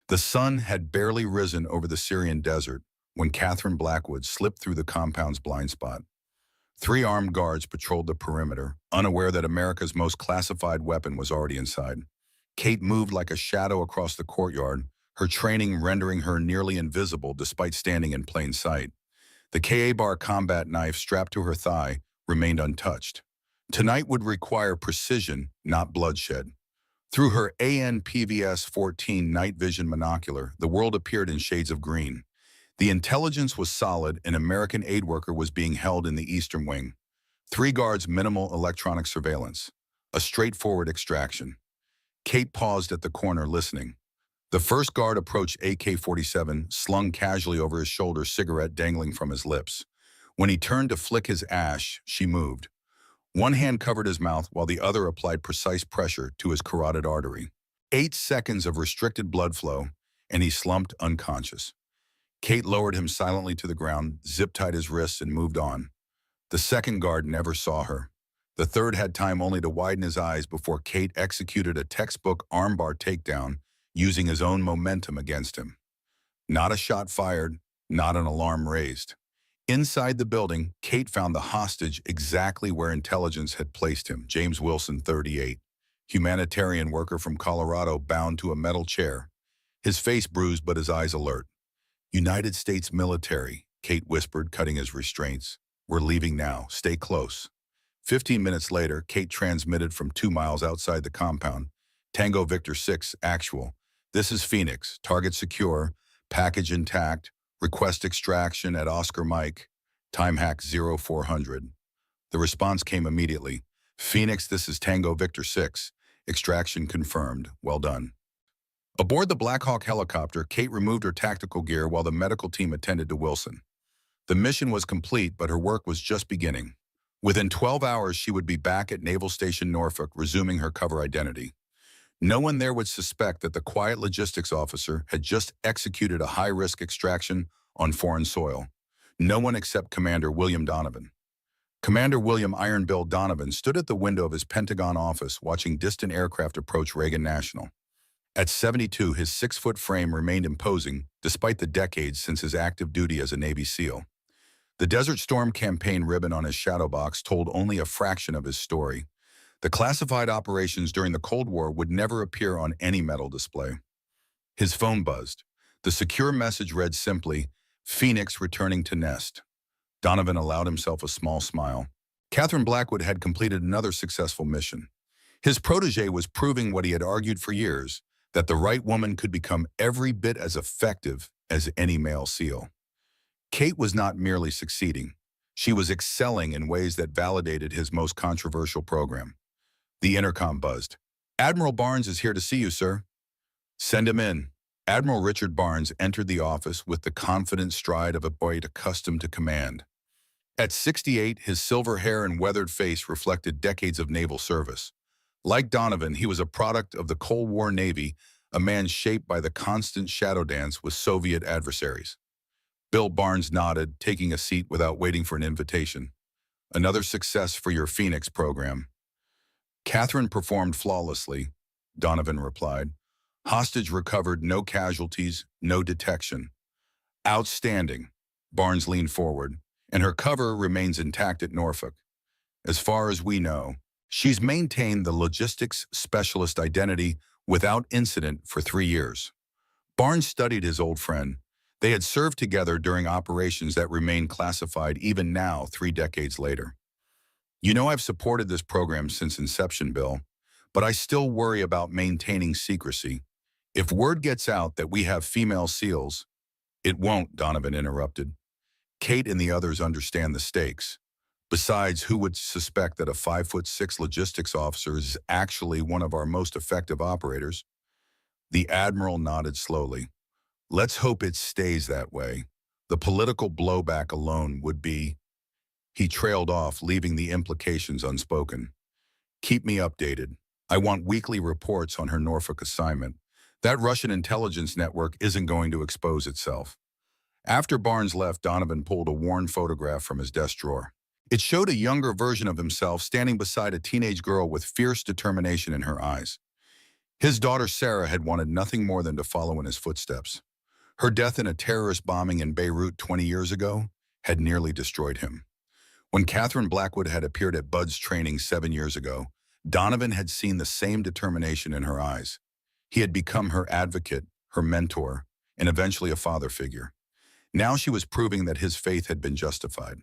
The sun had barely risen over the Syrian desert when Catherine Blackwood slipped through the compound's blind spot. Three armed guards patrolled the perimeter, unaware that America's most classified weapon was already inside. Kate moved like a shadow across the courtyard, her training rendering her nearly invisible despite standing in plain sight. The Ka-bar combat knife strapped to her thigh remained untouched. Tonight would require precision, not bloodshed. Through her ANPVS-14 night vision monocular, the world appeared in shades of green. The intelligence was solid. An American aid worker was being held in the eastern wing. Three guards, minimal electronic surveillance. A straightforward extraction. Kate paused at the corner, listening. The first guard approached AK-47, slung casually over his shoulder, cigarette dangling from his lips. When he turned to flick his ash, she moved. One hand covered his mouth while the other applied precise pressure to his carotid artery. 8 seconds of restricted blood flow, and he slumped unconscious. Kate lowered him silently to the ground, zip-tied his wrists, and moved on. The second guard never saw her. The third had time only to widen his eyes before Kate executed a textbook armbar takedown, using his own momentum against him. Not a shot fired, not an alarm raised. Inside the building, Kate found the hostage exactly where intelligence had placed him, James Wilson, 38, humanitarian worker from Colorado, bound to a metal chair, his face bruised but his eyes alert. United States military, Kate whispered, cutting his restraints. We're leaving now. Stay close. 15 minutes later, Kate transmitted from 2 miles outside the compound. Tango Victor 6, actual. This is Phoenix. Target secure. Package intact. Request extraction at Oscar Mike. Time hack 0400. The response came immediately. Phoenix, this is Tango Victor 6. Extraction confirmed. Well done. Aboard the Black Hawk helicopter, Kate removed her tactical gear while the medical team attended to Wilson. The mission was complete, but her work was just beginning. Within 12 hours, she would be back at Naval Station Norfolk, resuming her cover identity. No one there would suspect that the quiet logistics officer had just executed a high-risk extraction on foreign soil. No one except Commander William Donovan. Commander William Iron Bill Donovan stood at the window of his Pentagon office watching distant aircraft approach Reagan National. At 72, his 6-foot frame remained imposing, despite the decades since his active duty as a Navy SEAL. The Desert Storm campaign ribbon on his shadow box told only a fraction of his story. The classified operations during the Cold War would never appear on any metal display. His phone buzzed. The secure message read simply, Phoenix returning to nest. Donovan allowed himself a small smile. Catherine Blackwood had completed another successful mission. His protege was proving what he had argued for years, that the right woman could become every bit as effective as any male SEAL. Kate was not merely succeeding. She was excelling in ways that validated his most controversial program. The intercom buzzed. Admiral Barnes is here to see you, sir. Send him in. Admiral Richard Barnes entered the office with the confident stride of a boy accustomed to command. At 68, his silver hair and weathered face reflected decades of naval service. Like Donovan, he was a product of the Cold War Navy, a man shaped by the constant shadow dance with Soviet adversaries. Bill Barnes nodded, taking a seat without waiting for an invitation. Another success for your Phoenix program. Catherine performed flawlessly, Donovan replied. Hostage recovered, no casualties, no detection. Outstanding. Barnes leaned forward, and her cover remains intact at Norfolk. As far as we know, she's maintained the logistics specialist identity without incident for 3 years. Barnes studied his old friend. They had served together during operations that remain classified even now, 3 decades later. You know I've supported this program since inception, Bill, but I still worry about maintaining secrecy. If word gets out that we have female SEALs, it won't, Donovan interrupted. Kate and the others understand the stakes. Besides, who would suspect that a 5'6" logistics officer is actually one of our most effective operators? The Admiral nodded slowly. Let's hope it stays that way. The political blowback alone would be... He trailed off, leaving the implications unspoken. Keep me updated. I want weekly reports on her Norfolk assignment. That Russian intelligence network isn't going to expose itself. After Barnes left, Donovan pulled a worn photograph from his desk drawer. It showed a younger version of himself standing beside a teenage girl with fierce determination in her eyes. His daughter Sarah had wanted nothing more than to follow in his footsteps. Her death in a terrorist bombing in Beirut 20 years ago had nearly destroyed him. When Catherine Blackwood had appeared at Bud's training 7 years ago, Donovan had seen the same determination in her eyes. He had become her advocate, her mentor, and eventually a father figure. Now she was proving that his faith had been justified.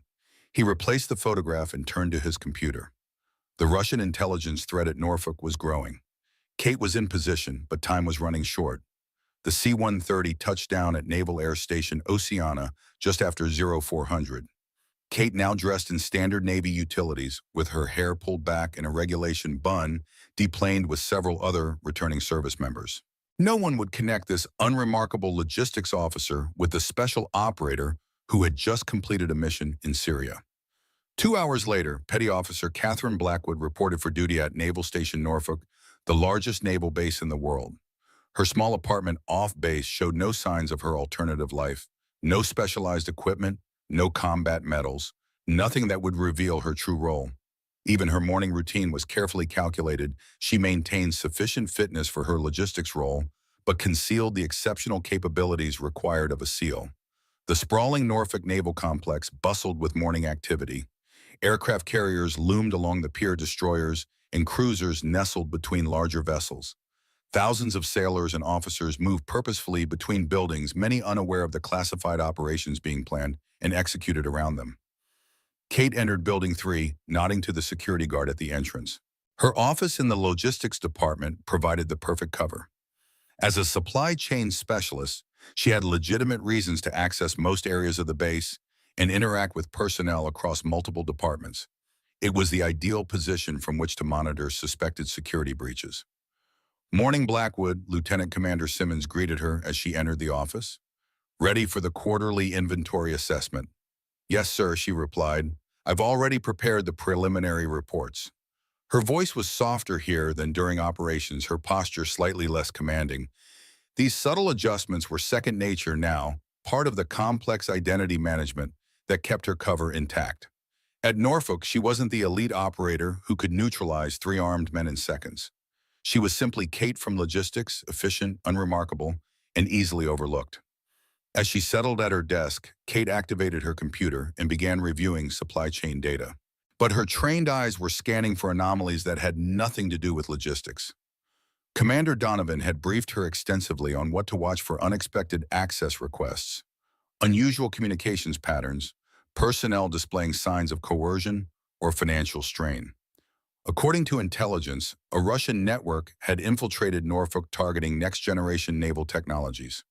He replaced the photograph and turned to his computer. The Russian intelligence threat at Norfolk was growing. Kate was in position, but time was running short. The C-130 touched down at Naval Air Station Oceana just after 0400. Kate, now dressed in standard Navy utilities, with her hair pulled back in a regulation bun, deplaned with several other returning service members. No one would connect this unremarkable logistics officer with the special operator who had just completed a mission in Syria. 2 hours later, Petty Officer Catherine Blackwood reported for duty at Naval Station Norfolk, the largest naval base in the world. Her small apartment off base showed no signs of her alternative life, no specialized equipment, no combat medals, nothing that would reveal her true role. Even her morning routine was carefully calculated. She maintained sufficient fitness for her logistics role, but concealed the exceptional capabilities required of a SEAL. The sprawling Norfolk Naval Complex bustled with morning activity. Aircraft carriers loomed along the pier, destroyers and cruisers nestled between larger vessels. Thousands of sailors and officers moved purposefully between buildings, many unaware of the classified operations being planned and executed around them. Kate entered Building 3, nodding to the security guard at the entrance. Her office in the logistics department provided the perfect cover. As a supply chain specialist, she had legitimate reasons to access most areas of the base and interact with personnel across multiple departments. It was the ideal position from which to monitor suspected security breaches. Morning Blackwood, Lieutenant Commander Simmons greeted her as she entered the office. "Ready for the quarterly inventory assessment?" "Yes, sir," she replied. "I've already prepared the preliminary reports." Her voice was softer here than during operations, her posture slightly less commanding. These subtle adjustments were second nature now, part of the complex identity management that kept her cover intact. At Norfolk, she wasn't the elite operator who could neutralize 3 armed men in seconds. She was simply Kate from logistics, efficient, unremarkable, and easily overlooked. As she settled at her desk, Kate activated her computer and began reviewing supply chain data. But her trained eyes were scanning for anomalies that had nothing to do with logistics. Commander Donovan had briefed her extensively on what to watch for: unexpected access requests, unusual communications patterns, personnel displaying signs of coercion or financial strain. According to intelligence, a Russian network had infiltrated Norfolk targeting next-generation naval technologies.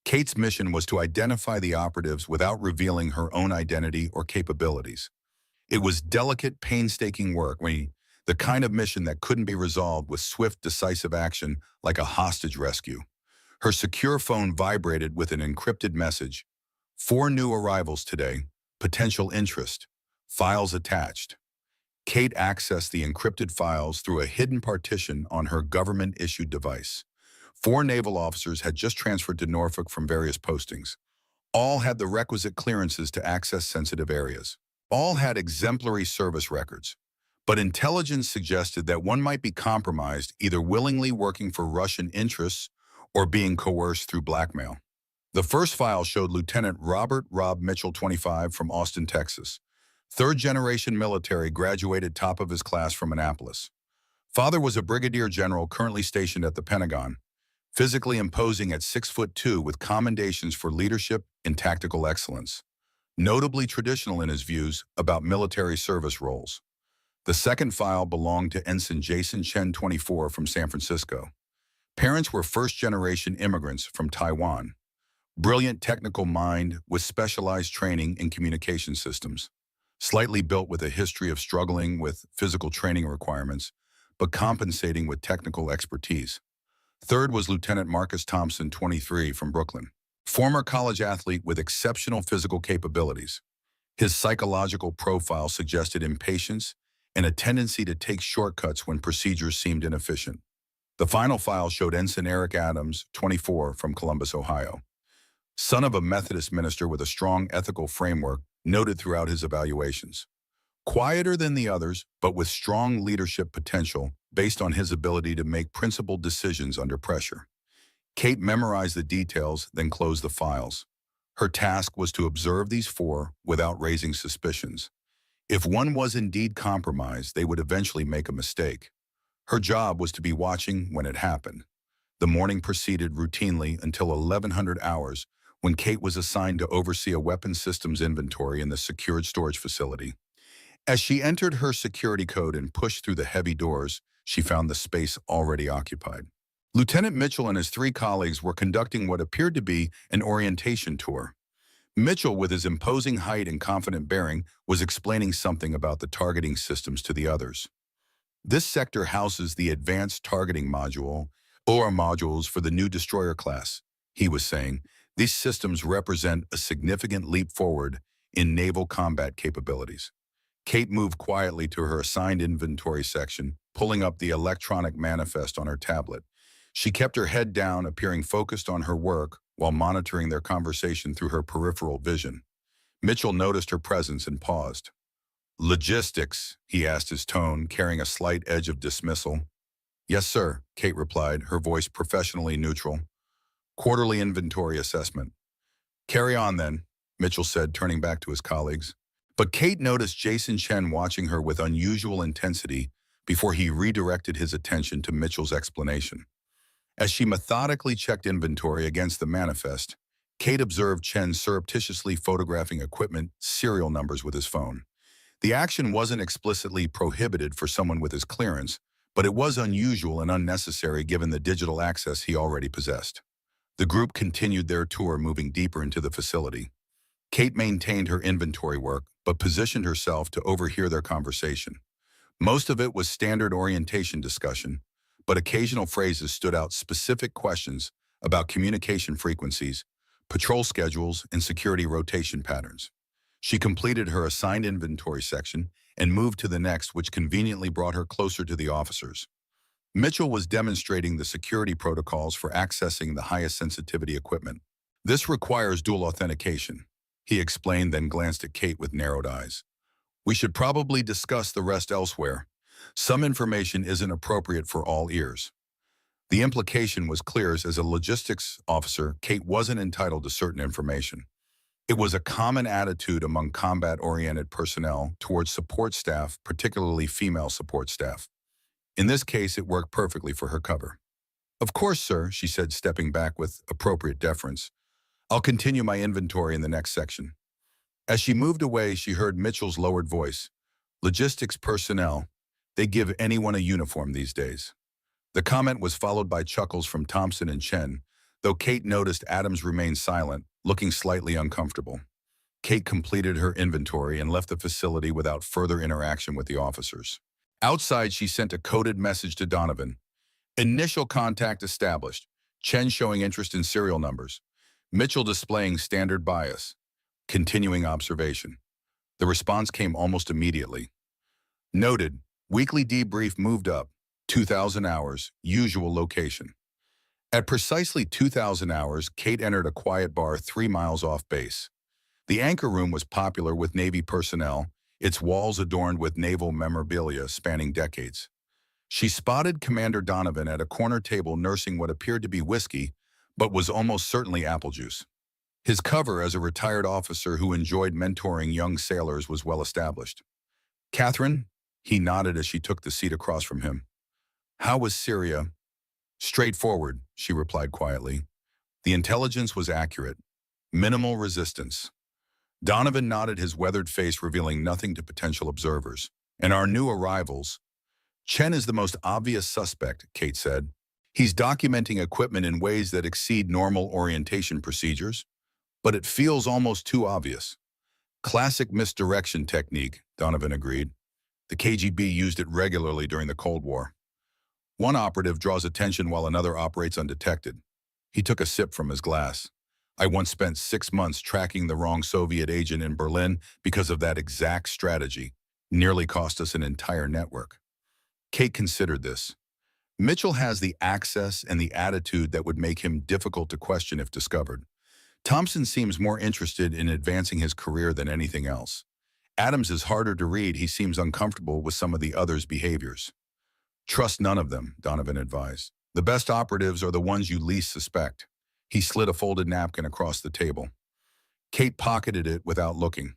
Kate's mission was to identify the operatives without revealing her own identity or capabilities. It was delicate, painstaking work, the kind of mission that couldn't be resolved with swift, decisive action like a hostage rescue. Her secure phone vibrated with an encrypted message. 4 new arrivals today, potential interest, files attached. Kate accessed the encrypted files through a hidden partition on her government-issued device. 4 naval officers had just transferred to Norfolk from various postings. All had the requisite clearances to access sensitive areas. All had exemplary service records. But intelligence suggested that one might be compromised, either willingly working for Russian interests or being coerced through blackmail. The first file showed Lieutenant Robert Rob Mitchell, 25, from Austin, Texas. 3rd-generation military, graduated top of his class from Annapolis. Father was a brigadier general currently stationed at the Pentagon, physically imposing at 6'2" with commendations for leadership and tactical excellence, notably traditional in his views about military service roles. The second file belonged to Ensign Jason Chen, 24, from San Francisco. Parents were first-generation immigrants from Taiwan. Brilliant technical mind with specialized training in communication systems. Slightly built with a history of struggling with physical training requirements, but compensating with technical expertise. Third was Lieutenant Marcus Thompson, 23, from Brooklyn. Former college athlete with exceptional physical capabilities. His psychological profile suggested impatience and a tendency to take shortcuts when procedures seemed inefficient. The final file showed Ensign Eric Adams, 24, from Columbus, Ohio. Son of a Methodist minister with a strong ethical framework noted throughout his evaluations. Quieter than the others, but with strong leadership potential, based on his ability to make principled decisions under pressure. Kate memorized the details, then closed the files. Her task was to observe these four without raising suspicions. If one was indeed compromised, they would eventually make a mistake. Her job was to be watching when it happened. The morning proceeded routinely until 1100 hours, when Kate was assigned to oversee a weapons systems inventory in the secured storage facility. As she entered her security code and pushed through the heavy doors, she found the space already occupied. Lieutenant Mitchell and his three colleagues were conducting what appeared to be an orientation tour. Mitchell, with his imposing height and confident bearing, was explaining something about the targeting systems to the others. This sector houses the Advanced Targeting Module, or modules for the new destroyer class, he was saying. These systems represent a significant leap forward in naval combat capabilities. Kate moved quietly to her assigned inventory section, pulling up the electronic manifest on her tablet. She kept her head down, appearing focused on her work while monitoring their conversation through her peripheral vision. Mitchell noticed her presence and paused. "Logistics," he asked, his tone carrying a slight edge of dismissal. "Yes, sir," Kate replied, her voice professionally neutral. "Quarterly inventory assessment." "Carry on then," Mitchell said, turning back to his colleagues. But Kate noticed Jason Chen watching her with unusual intensity before he redirected his attention to Mitchell's explanation. As she methodically checked inventory against the manifest, Kate observed Chen surreptitiously photographing equipment serial numbers with his phone. The action wasn't explicitly prohibited for someone with his clearance, but it was unusual and unnecessary given the digital access he already possessed. The group continued their tour, moving deeper into the facility. Kate maintained her inventory work, but positioned herself to overhear their conversation. Most of it was standard orientation discussion, but occasional phrases stood out: specific questions about communication frequencies, patrol schedules, and security rotation patterns. She completed her assigned inventory section and moved to the next, which conveniently brought her closer to the officers. Mitchell was demonstrating the security protocols for accessing the highest sensitivity equipment. "This requires dual authentication," he explained, then glanced at Kate with narrowed eyes. "We should probably discuss the rest elsewhere. Some information isn't appropriate for all ears." The implication was clear. As a logistics officer, Kate wasn't entitled to certain information. It was a common attitude among combat-oriented personnel towards support staff, particularly female support staff. In this case, it worked perfectly for her cover. "Of course, sir," she said, stepping back with appropriate deference. "I'll continue my inventory in the next section." As she moved away, she heard Mitchell's lowered voice. "Logistics personnel, they give anyone a uniform these days." The comment was followed by chuckles from Thompson and Chen, though Kate noticed Adams remained silent, looking slightly uncomfortable. Kate completed her inventory and left the facility without further interaction with the officers. Outside, she sent a coded message to Donovan. "Initial contact established. Chen showing interest in serial numbers. Mitchell displaying standard bias. Continuing observation." The response came almost immediately. "Noted. Weekly debrief moved up. 2,000 hours. Usual location." At precisely 2,000 hours, Kate entered a quiet bar 3 miles off base. The anchor room was popular with Navy personnel, its walls adorned with naval memorabilia spanning decades. She spotted Commander Donovan at a corner table nursing what appeared to be whiskey, but was almost certainly apple juice. His cover as a retired officer who enjoyed mentoring young sailors was well established. "Catherine?" He nodded as she took the seat across from him. "How was Syria?" "Straightforward," she replied quietly. "The intelligence was accurate. Minimal resistance." Donovan nodded, his weathered face revealing nothing to potential observers. "And our new arrivals?" "Chen is the most obvious suspect," Kate said. "He's documenting equipment in ways that exceed normal orientation procedures, but it feels almost too obvious." "Classic misdirection technique," Donovan agreed. "The KGB used it regularly during the Cold War. One operative draws attention while another operates undetected." He took a sip from his glass. "I once spent 6 months tracking the wrong Soviet agent in Berlin because of that exact strategy. Nearly cost us an entire network." Kate considered this. Mitchell has the access and the attitude that would make him difficult to question if discovered. Thompson seems more interested in advancing his career than anything else. Adams is harder to read. He seems uncomfortable with some of the others' behaviors. Trust none of them, Donovan advised. The best operatives are the ones you least suspect. He slid a folded napkin across the table. Kate pocketed it without looking.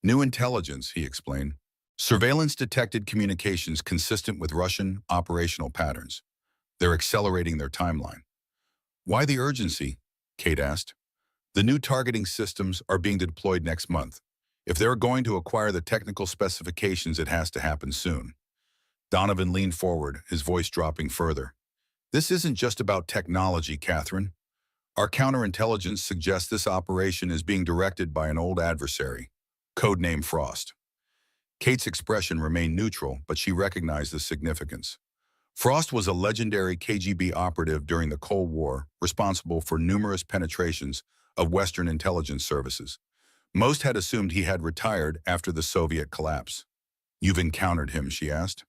New intelligence, he explained. Surveillance detected communications consistent with Russian operational patterns. They're accelerating their timeline. Why the urgency? Kate asked. The new targeting systems are being deployed next month. If they're going to acquire the technical specifications, it has to happen soon. Donovan leaned forward, his voice dropping further. This isn't just about technology, Catherine. Our counterintelligence suggests this operation is being directed by an old adversary, codename Frost. Kate's expression remained neutral, but she recognized the significance. Frost was a legendary KGB operative during the Cold War, responsible for numerous penetrations of Western intelligence services. Most had assumed he had retired after the Soviet collapse. You've encountered him, she asked.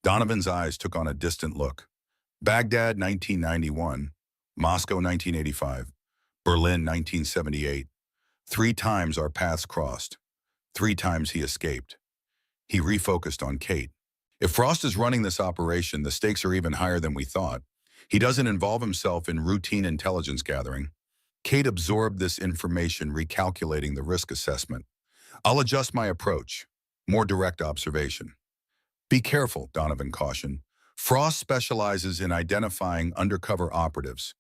Donovan's eyes took on a distant look. Baghdad, 1991. Moscow, 1985. Berlin, 1978. 3 times our paths crossed. 3 times he escaped. He refocused on Kate. If Frost is running this operation, the stakes are even higher than we thought. He doesn't involve himself in routine intelligence gathering. Kate absorbed this information, recalculating the risk assessment. I'll adjust my approach. More direct observation. Be careful, Donovan cautioned. Frost specializes in identifying undercover operatives.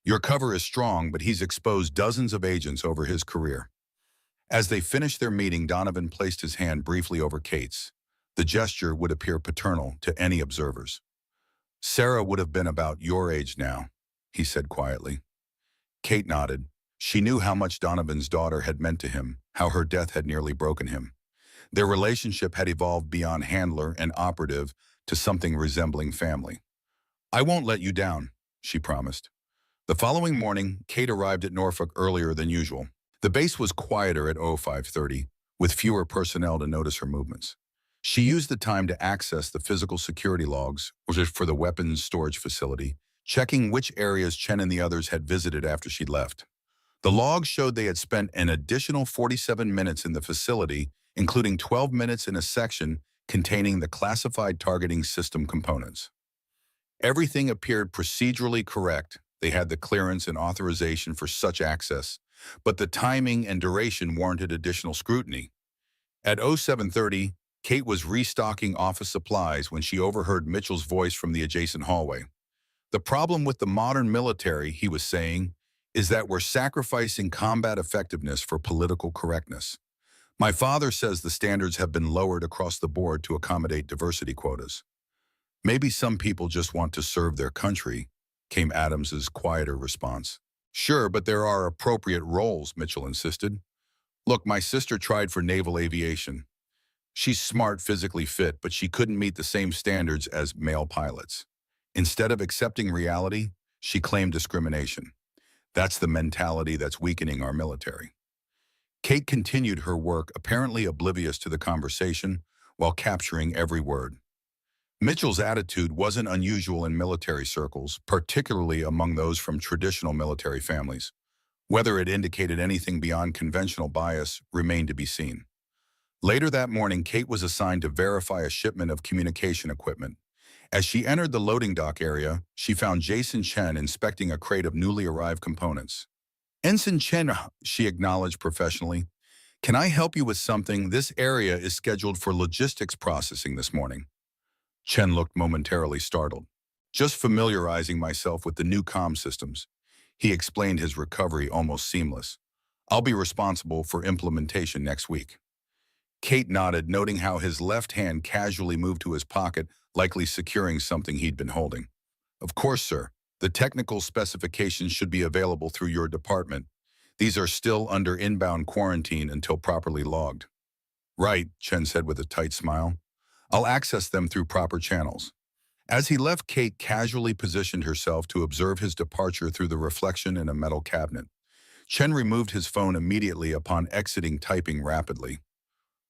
Your cover is strong, but he's exposed dozens of agents over his career. As they finished their meeting, Donovan placed his hand briefly over Kate's. The gesture would appear paternal to any observers. Sarah would have been about your age now, he said quietly. Kate nodded. She knew how much Donovan's daughter had meant to him, how her death had nearly broken him. Their relationship had evolved beyond handler and operative to something resembling family. I won't let you down, she promised. The following morning, Kate arrived at Norfolk earlier than usual. The base was quieter at 05:30, with fewer personnel to notice her movements. She used the time to access the physical security logs for the weapons storage facility, checking which areas Chen and the others had visited after she'd left. The logs showed they had spent an additional 47 minutes in the facility, including 12 minutes in a section containing the classified targeting system components. Everything appeared procedurally correct. They had the clearance and authorization for such access, but the timing and duration warranted additional scrutiny. At 07:30, Kate was restocking office supplies when she overheard Mitchell's voice from the adjacent hallway. The problem with the modern military, he was saying, is that we're sacrificing combat effectiveness for political correctness. My father says the standards have been lowered across the board to accommodate diversity quotas. Maybe some people just want to serve their country, came Adams's quieter response. Sure, but there are appropriate roles, Mitchell insisted. Look, my sister tried for naval aviation. She's smart, physically fit, but she couldn't meet the same standards as male pilots. Instead of accepting reality, she claimed discrimination. That's the mentality that's weakening our military. Kate continued her work, apparently oblivious to the conversation, while capturing every word. Mitchell's attitude wasn't unusual in military circles, particularly among those from traditional military families. Whether it indicated anything beyond conventional bias remained to be seen. Later that morning, Kate was assigned to verify a shipment of communication equipment. As she entered the loading dock area, she found Jason Chen inspecting a crate of newly arrived components. Ensign Chen, she acknowledged professionally. Can I help you with something? This area is scheduled for logistics processing this morning. Chen looked momentarily startled. Just familiarizing myself with the new comm systems. He explained his recovery almost seamless. I'll be responsible for implementation next week. Kate nodded, noting how his left hand casually moved to his pocket, likely securing something he'd been holding. Of course, sir. The technical specifications should be available through your department. These are still under inbound quarantine until properly logged. Right, Chen said with a tight smile. I'll access them through proper channels. As he left, Kate casually positioned herself to observe his departure through the reflection in a metal cabinet. Chen removed his phone immediately upon exiting, typing rapidly.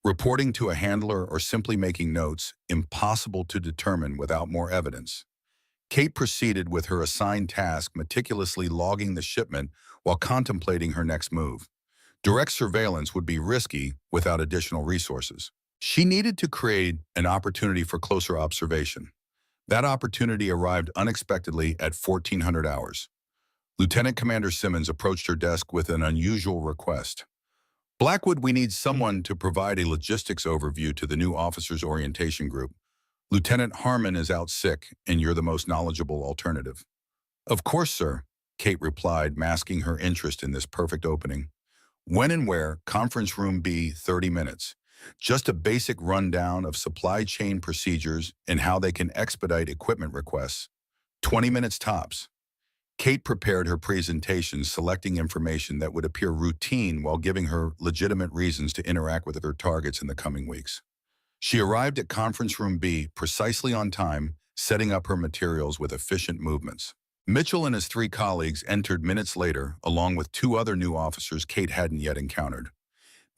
Reporting to a handler or simply making notes, impossible to determine without more evidence. Kate proceeded with her assigned task, meticulously logging the shipment while contemplating her next move. Direct surveillance would be risky without additional resources. She needed to create an opportunity for closer observation. That opportunity arrived unexpectedly at 1400 hours. Lieutenant Commander Simmons approached her desk with an unusual request. Blackwood, we need someone to provide a logistics overview to the new officers' orientation group. Lieutenant Harmon is out sick, and you're the most knowledgeable alternative. Of course, sir, Kate replied, masking her interest in this perfect opening. When and where? Conference room B, 30 minutes. Just a basic rundown of supply chain procedures and how they can expedite equipment requests. 20 minutes tops. Kate prepared her presentation, selecting information that would appear routine while giving her legitimate reasons to interact with her targets in the coming weeks. She arrived at conference room B precisely on time, setting up her materials with efficient movements. Mitchell and his three colleagues entered minutes later, along with two other new officers Kate hadn't yet encountered.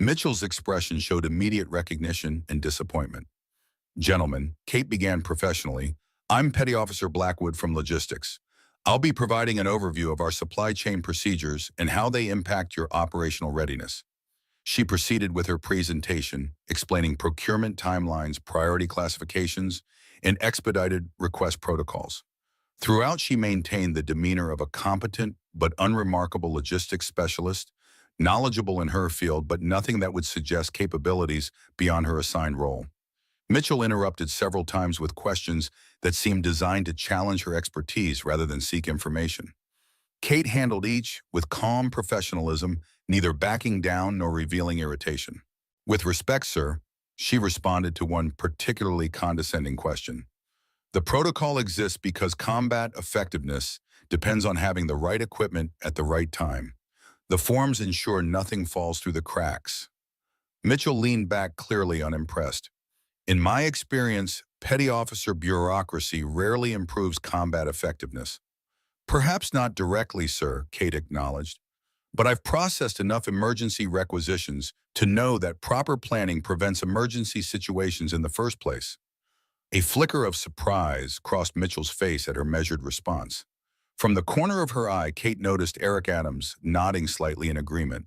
Mitchell's expression showed immediate recognition and disappointment. Gentlemen, Kate began professionally, I'm Petty Officer Blackwood from Logistics. I'll be providing an overview of our supply chain procedures and how they impact your operational readiness. She proceeded with her presentation, explaining procurement timelines, priority classifications, and expedited request protocols. Throughout, she maintained the demeanor of a competent but unremarkable logistics specialist, knowledgeable in her field but nothing that would suggest capabilities beyond her assigned role. Mitchell interrupted several times with questions that seemed designed to challenge her expertise rather than seek information. Kate handled each with calm professionalism, neither backing down nor revealing irritation. With respect, sir, she responded to one particularly condescending question. The protocol exists because combat effectiveness depends on having the right equipment at the right time. The forms ensure nothing falls through the cracks. Mitchell leaned back, clearly unimpressed. In my experience, petty officer bureaucracy rarely improves combat effectiveness. Perhaps not directly, sir, Kate acknowledged, but I've processed enough emergency requisitions to know that proper planning prevents emergency situations in the first place. A flicker of surprise crossed Mitchell's face at her measured response. From the corner of her eye, Kate noticed Eric Adams nodding slightly in agreement.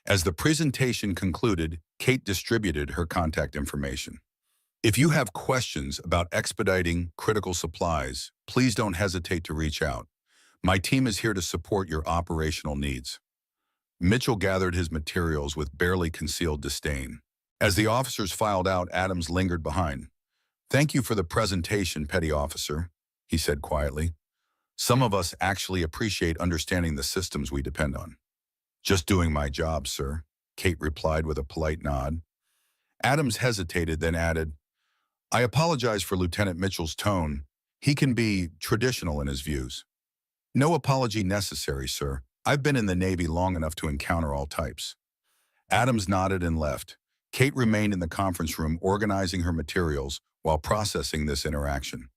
As the presentation concluded, Kate distributed her contact information. If you have questions about expediting critical supplies, please don't hesitate to reach out. My team is here to support your operational needs. Mitchell gathered his materials with barely concealed disdain. As the officers filed out, Adams lingered behind. Thank you for the presentation, Petty Officer, he said quietly. Some of us actually appreciate understanding the systems we depend on. Just doing my job, sir, Kate replied with a polite nod. Adams hesitated, then added, I apologize for Lieutenant Mitchell's tone. He can be traditional in his views. No apology necessary, sir. I've been in the Navy long enough to encounter all types. Adams nodded and left. Kate remained in the conference room organizing her materials while processing this interaction.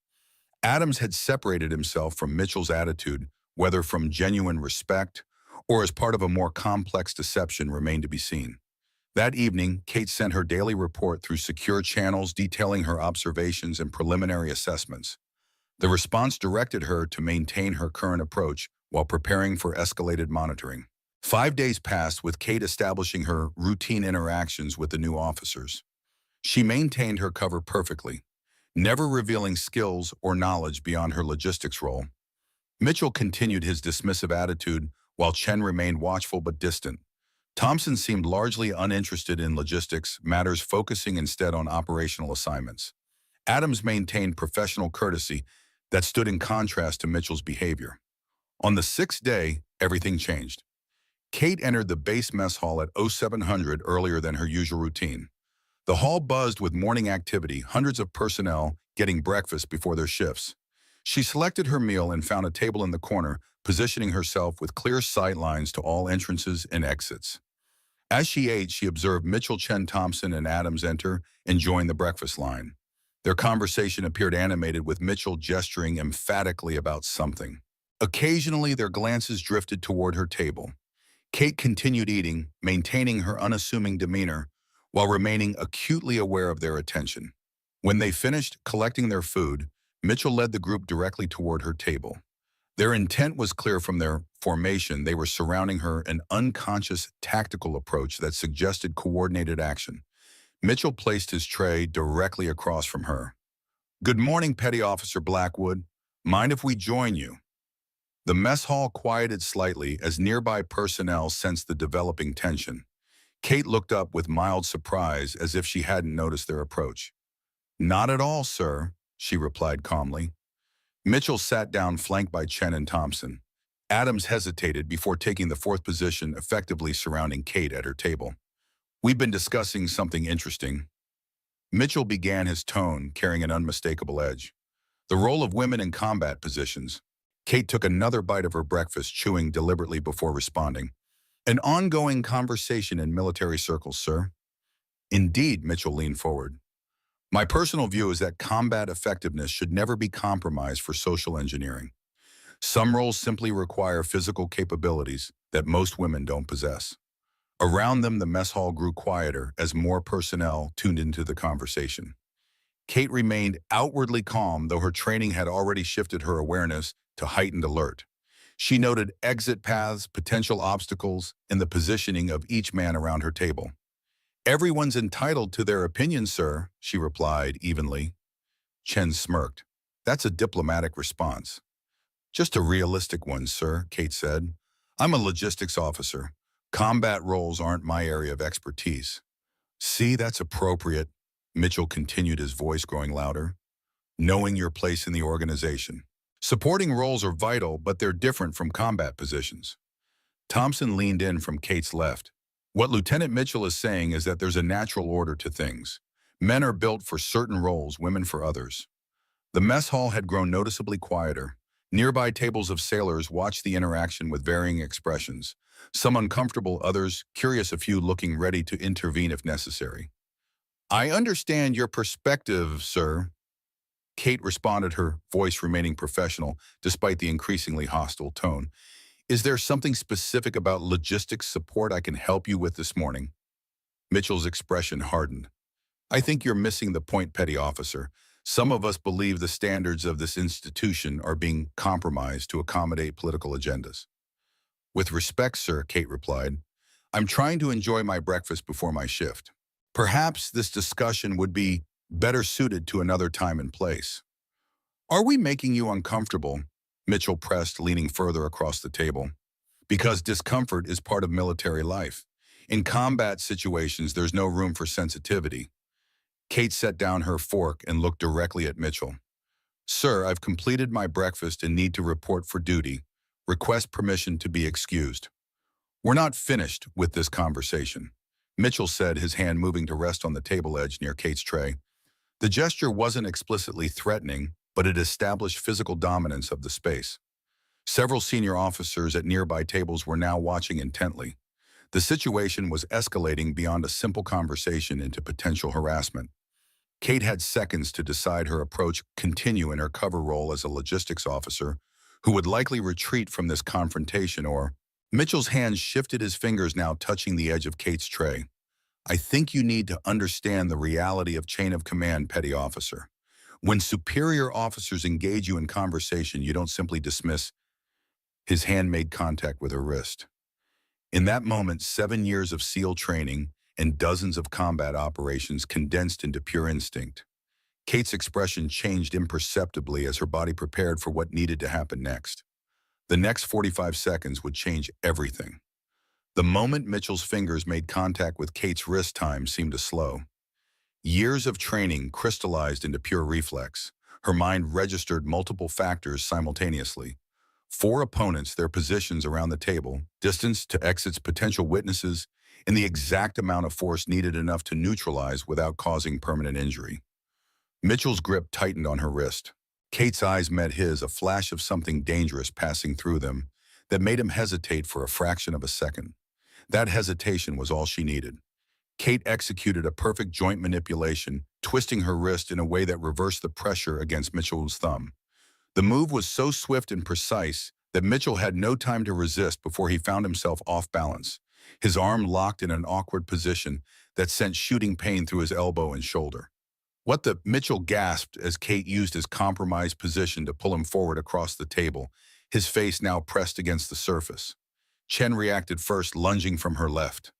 Adams had separated himself from Mitchell's attitude, whether from genuine respect or as part of a more complex deception remained to be seen. That evening, Kate sent her daily report through secure channels detailing her observations and preliminary assessments. The response directed her to maintain her current approach while preparing for escalated monitoring. 5 days passed with Kate establishing her routine interactions with the new officers. She maintained her cover perfectly, never revealing skills or knowledge beyond her logistics role. Mitchell continued his dismissive attitude while Chen remained watchful but distant. Thompson seemed largely uninterested in logistics matters, focusing instead on operational assignments. Adams maintained professional courtesy that stood in contrast to Mitchell's behavior. On the 6th day, everything changed. Kate entered the base mess hall at 0700 earlier than her usual routine. The hall buzzed with morning activity, hundreds of personnel getting breakfast before their shifts. She selected her meal and found a table in the corner, positioning herself with clear sight lines to all entrances and exits. As she ate, she observed Mitchell, Chen, Thompson, and Adams enter and join the breakfast line. Their conversation appeared animated, with Mitchell gesturing emphatically about something. Occasionally, their glances drifted toward her table. Kate continued eating, maintaining her unassuming demeanor, while remaining acutely aware of their attention. When they finished collecting their food, Mitchell led the group directly toward her table. Their intent was clear from their formation. They were surrounding her, an unconscious tactical approach that suggested coordinated action. Mitchell placed his tray directly across from her. Good morning, Petty Officer Blackwood. Mind if we join you? The mess hall quieted slightly as nearby personnel sensed the developing tension. Kate looked up with mild surprise as if she hadn't noticed their approach. Not at all, sir, she replied calmly. Mitchell sat down flanked by Chen and Thompson. Adams hesitated before taking the fourth position, effectively surrounding Kate at her table. We've been discussing something interesting. Mitchell began, his tone carrying an unmistakable edge. The role of women in combat positions. Kate took another bite of her breakfast, chewing deliberately before responding. An ongoing conversation in military circles, sir. Indeed, Mitchell leaned forward. My personal view is that combat effectiveness should never be compromised for social engineering. Some roles simply require physical capabilities that most women don't possess. Around them, the mess hall grew quieter as more personnel tuned into the conversation. Kate remained outwardly calm, though her training had already shifted her awareness to heightened alert. She noted exit paths, potential obstacles, and the positioning of each man around her table. Everyone's entitled to their opinion, sir, she replied evenly. Chen smirked. That's a diplomatic response. Just a realistic one, sir, Kate said. I'm a logistics officer. Combat roles aren't my area of expertise. See, that's appropriate, Mitchell continued, his voice growing louder. Knowing your place in the organization. Supporting roles are vital, but they're different from combat positions. Thompson leaned in from Kate's left. What Lieutenant Mitchell is saying is that there's a natural order to things. Men are built for certain roles, women for others. The mess hall had grown noticeably quieter. Nearby tables of sailors watched the interaction with varying expressions. Some uncomfortable, others curious, a few looking ready to intervene if necessary. I understand your perspective, sir, Kate responded, her voice remaining professional despite the increasingly hostile tone. Is there something specific about logistics support I can help you with this morning? Mitchell's expression hardened. I think you're missing the point, Petty Officer. Some of us believe the standards of this institution are being compromised to accommodate political agendas. With respect, sir, Kate replied, I'm trying to enjoy my breakfast before my shift. Perhaps this discussion would be better suited to another time and place. Are we making you uncomfortable? Mitchell pressed, leaning further across the table. Because discomfort is part of military life. In combat situations, there's no room for sensitivity. Kate set down her fork and looked directly at Mitchell. Sir, I've completed my breakfast and need to report for duty. Request permission to be excused. We're not finished with this conversation, Mitchell said, his hand moving to rest on the table edge near Kate's tray. The gesture wasn't explicitly threatening, but it established physical dominance of the space. Several senior officers at nearby tables were now watching intently. The situation was escalating beyond a simple conversation into potential harassment. Kate had seconds to decide her approach, continue in her cover role as a logistics officer, who would likely retreat from this confrontation, or Mitchell's hands shifted, his fingers now touching the edge of Kate's tray. I think you need to understand the reality of chain of command, Petty Officer. When superior officers engage you in conversation, you don't simply dismiss. His hand made contact with her wrist. In that moment, 7 years of SEAL training and dozens of combat operations condensed into pure instinct. Kate's expression changed imperceptibly as her body prepared for what needed to happen next. The next 45 seconds would change everything. The moment Mitchell's fingers made contact with Kate's wrist, time seemed to slow. Years of training crystallized into pure reflex. Her mind registered multiple factors simultaneously. 4 opponents, their positions around the table, distance to exits, potential witnesses, and the exact amount of force needed enough to neutralize without causing permanent injury. Mitchell's grip tightened on her wrist. Kate's eyes met his, a flash of something dangerous passing through them that made him hesitate for a fraction of a second. That hesitation was all she needed. Kate executed a perfect joint manipulation, twisting her wrist in a way that reversed the pressure against Mitchell's thumb. The move was so swift and precise that Mitchell had no time to resist before he found himself off balance, his arm locked in an awkward position that sent shooting pain through his elbow and shoulder. What the Mitchell gasped as Kate used his compromised position to pull him forward across the table, his face now pressed against the surface. Chen reacted first, lunging from her left.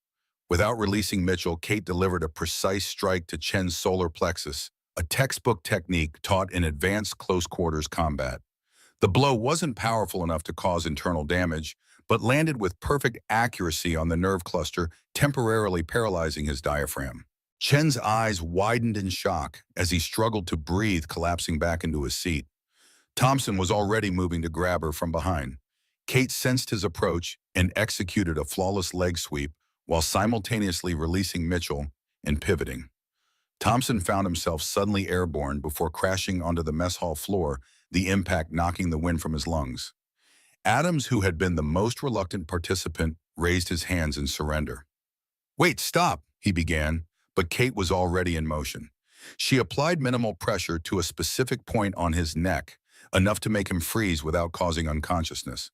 Without releasing Mitchell, Kate delivered a precise strike to Chen's solar plexus, a textbook technique taught in advanced close-quarters combat. The blow wasn't powerful enough to cause internal damage, but landed with perfect accuracy on the nerve cluster, temporarily paralyzing his diaphragm. Chen's eyes widened in shock as he struggled to breathe, collapsing back into his seat. Thompson was already moving to grab her from behind. Kate sensed his approach and executed a flawless leg sweep while simultaneously releasing Mitchell and pivoting. Thompson found himself suddenly airborne before crashing onto the mess hall floor, the impact knocking the wind from his lungs. Adams, who had been the most reluctant participant, raised his hands in surrender. "Wait, stop," he began, but Kate was already in motion. She applied minimal pressure to a specific point on his neck, enough to make him freeze without causing unconsciousness.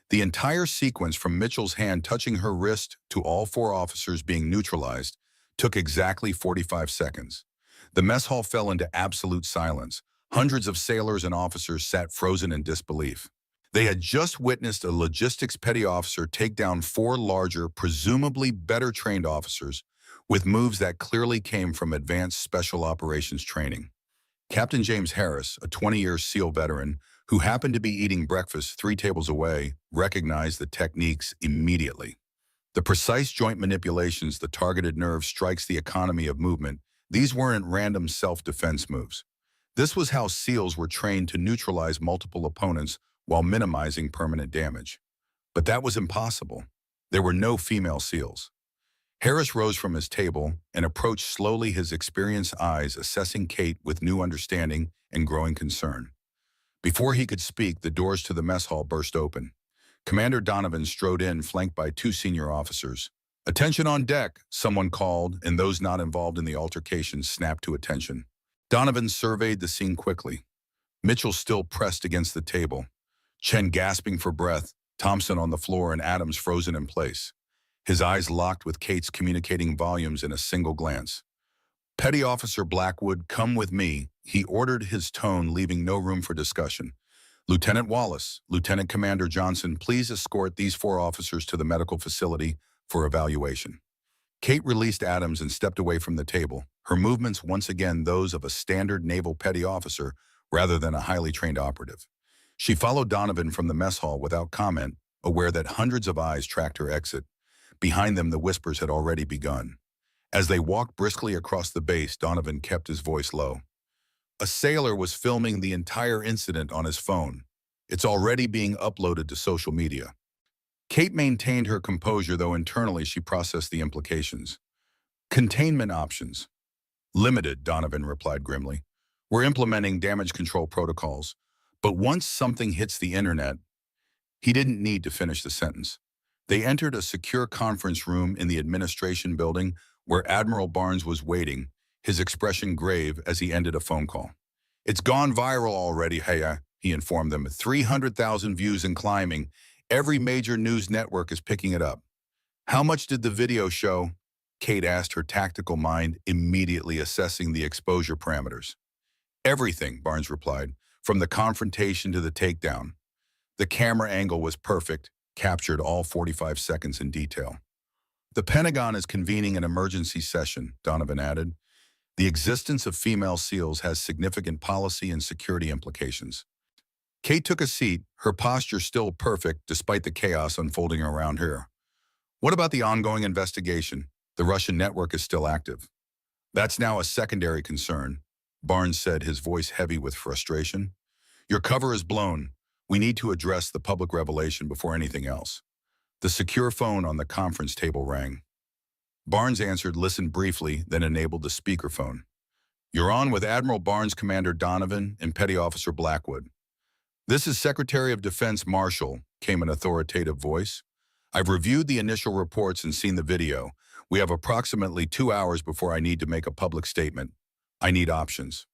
The entire sequence, from Mitchell's hand touching her wrist to all four officers being neutralized, took exactly 45 seconds. The mess hall fell into absolute silence. Hundreds of sailors and officers sat frozen in disbelief. They had just witnessed a logistics petty officer take down four larger, presumably better-trained officers with moves that clearly came from advanced special operations training. Captain James Harris, a 20-year SEAL veteran who happened to be eating breakfast 3 tables away, recognized the techniques immediately. The precise joint manipulations, the targeted nerve strikes, the economy of movement, these weren't random self-defense moves. This was how SEALs were trained to neutralize multiple opponents while minimizing permanent damage. But that was impossible. There were no female SEALs. Harris rose from his table and approached slowly, his experienced eyes assessing Kate with new understanding and growing concern. Before he could speak, the doors to the mess hall burst open. Commander Donovan strode in, flanked by 2 senior officers. "Attention on deck," someone called, and those not involved in the altercation snapped to attention. Donovan surveyed the scene quickly. Mitchell still pressed against the table, Chen gasping for breath, Thompson on the floor, and Adams frozen in place. His eyes locked with Kate's, communicating volumes in a single glance. "Petty Officer Blackwood, come with me," he ordered, his tone leaving no room for discussion. "Lieutenant Wallace, Lieutenant Commander Johnson, please escort these 4 officers to the medical facility for evaluation." Kate released Adams and stepped away from the table, her movements once again those of a standard naval petty officer rather than a highly trained operative. She followed Donovan from the mess hall without comment, aware that hundreds of eyes tracked her exit. Behind them, the whispers had already begun. As they walked briskly across the base, Donovan kept his voice low. "A sailor was filming the entire incident on his phone. It's already being uploaded to social media." Kate maintained her composure, though internally she processed the implications. "Containment options." "Limited," Donovan replied grimly. "We're implementing damage control protocols. But once something hits the internet..." He didn't need to finish the sentence. They entered a secure conference room in the administration building where Admiral Barnes was waiting, his expression grave as he ended a phone call. "It's gone viral already, Haya," he informed them. 300,000 views and climbing. Every major news network is picking it up. "How much did the video show?" Kate asked, her tactical mind immediately assessing the exposure parameters. "Everything," Barnes replied, "from the confrontation to the takedown. The camera angle was perfect, captured all 45 seconds in detail." "The Pentagon is convening an emergency session," Donovan added. "The existence of female SEALs has significant policy and security implications." Kate took a seat, her posture still perfect despite the chaos unfolding around her. "What about the ongoing investigation? The Russian network is still active." "That's now a secondary concern," Barnes said, his voice heavy with frustration. "Your cover is blown. We need to address the public revelation before anything else." The secure phone on the conference table rang. Barnes answered, listened briefly, then enabled the speakerphone. "You're on with Admiral Barnes, Commander Donovan, and Petty Officer Blackwood." "This is Secretary of Defense Marshall," came an authoritative voice. "I've reviewed the initial reports and seen the video. We have approximately 2 hours before I need to make a public statement. I need options."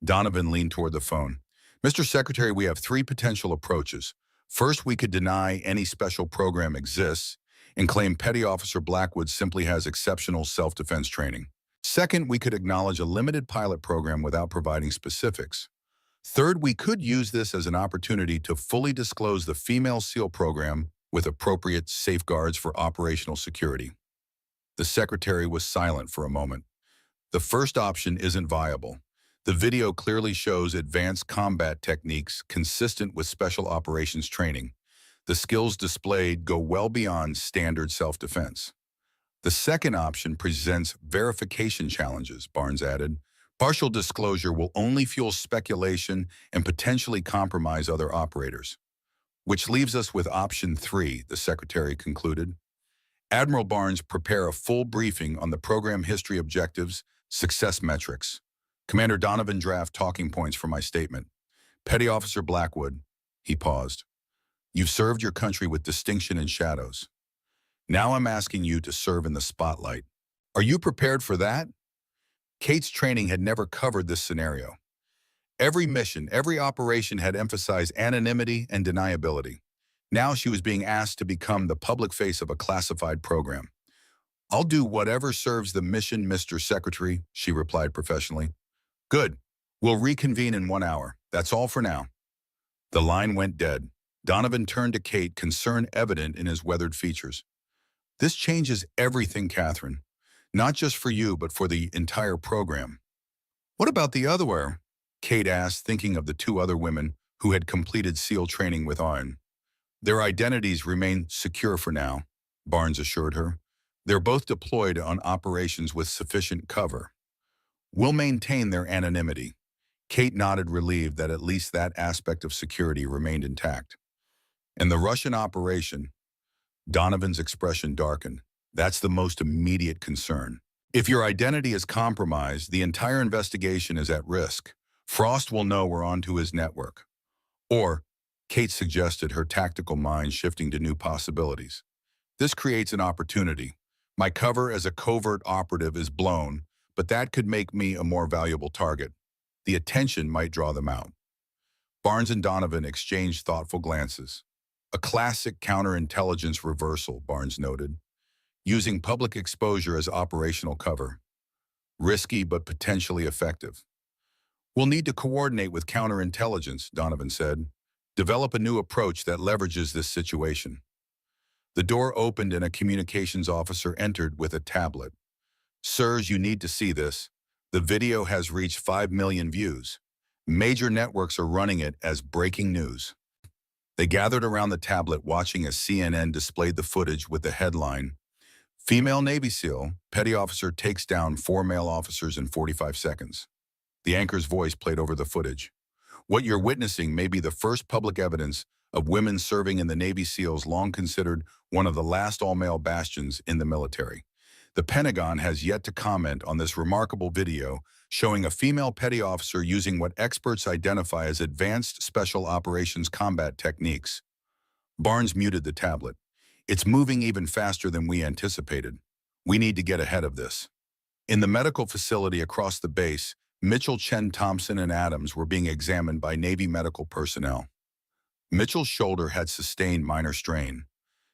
Donovan leaned toward the phone. "Mr. Secretary, we have 3 potential approaches. First, we could deny any special program exists and claim Petty Officer Blackwood simply has exceptional self-defense training. Second, we could acknowledge a limited pilot program without providing specifics. Third, we could use this as an opportunity to fully disclose the female SEAL program with appropriate safeguards for operational security." The Secretary was silent for a moment. "The first option isn't viable. The video clearly shows advanced combat techniques consistent with special operations training. The skills displayed go well beyond standard self-defense. The second option presents verification challenges, Barnes added. Partial disclosure will only fuel speculation and potentially compromise other operators. Which leaves us with option 3, the secretary concluded. Admiral Barnes prepare a full briefing on the program history objectives, success metrics. Commander Donovan draft talking points for my statement. Petty Officer Blackwood, he paused. You've served your country with distinction and shadows. Now I'm asking you to serve in the spotlight. Are you prepared for that? Kate's training had never covered this scenario. Every mission, every operation had emphasized anonymity and deniability. Now she was being asked to become the public face of a classified program. I'll do whatever serves the mission, Mr. Secretary, she replied professionally. Good. We'll reconvene in 1 hour. That's all for now. The line went dead. Donovan turned to Kate, concern evident in his weathered features. This changes everything, Catherine. Not just for you, but for the entire program. What about the other one? Kate asked, thinking of the 2 other women who had completed SEAL training with Arn. Their identities remain secure for now, Barnes assured her. They're both deployed on operations with sufficient cover. We'll maintain their anonymity. Kate nodded, relieved that at least that aspect of security remained intact. And the Russian operation, Donovan's expression darkened. That's the most immediate concern. If your identity is compromised, the entire investigation is at risk. Frost will know we're onto his network. Or, Kate suggested, her tactical mind shifting to new possibilities. This creates an opportunity. My cover as a covert operative is blown, but that could make me a more valuable target. The attention might draw them out. Barnes and Donovan exchanged thoughtful glances. A classic counterintelligence reversal, Barnes noted, using public exposure as operational cover. Risky but potentially effective. We'll need to coordinate with counterintelligence, Donovan said. Develop a new approach that leverages this situation. The door opened and a communications officer entered with a tablet. Sirs, you need to see this. The video has reached 5 million views. Major networks are running it as breaking news. They gathered around the tablet watching as CNN displayed the footage with the headline, Female Navy SEAL, Petty Officer takes down 4 male officers in 45 seconds. The anchor's voice played over the footage. What you're witnessing may be the first public evidence of women serving in the Navy SEALs, long considered one of the last all-male bastions in the military. The Pentagon has yet to comment on this remarkable video showing a female petty officer using what experts identify as advanced special operations combat techniques. Barnes muted the tablet. It's moving even faster than we anticipated. We need to get ahead of this. In the medical facility across the base, Mitchell, Chen, Thompson, and Adams were being examined by Navy medical personnel. Mitchell's shoulder had sustained minor strain.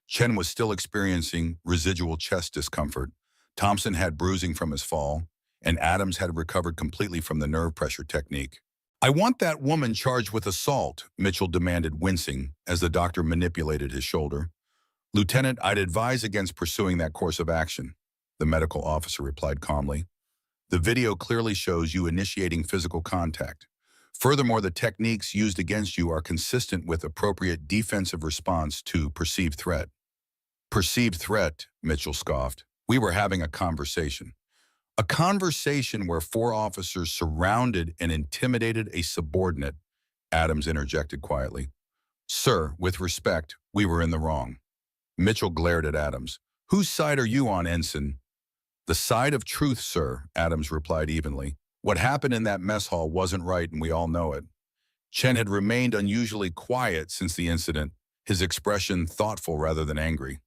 Chen was still experiencing residual chest discomfort. Thompson had bruising from his fall, and Adams had recovered completely from the nerve pressure technique. I want that woman charged with assault, Mitchell demanded, wincing as the doctor manipulated his shoulder. Lieutenant, I'd advise against pursuing that course of action, the medical officer replied calmly. The video clearly shows you initiating physical contact. Furthermore, the techniques used against you are consistent with appropriate defensive response to perceived threat. Perceived threat, Mitchell scoffed. We were having a conversation. A conversation where 4 officers surrounded and intimidated a subordinate, Adams interjected quietly. Sir, with respect, we were in the wrong. Mitchell glared at Adams. Whose side are you on, Ensign? The side of truth, sir, Adams replied evenly. What happened in that mess hall wasn't right, and we all know it. Chen had remained unusually quiet since the incident, his expression thoughtful rather than angry.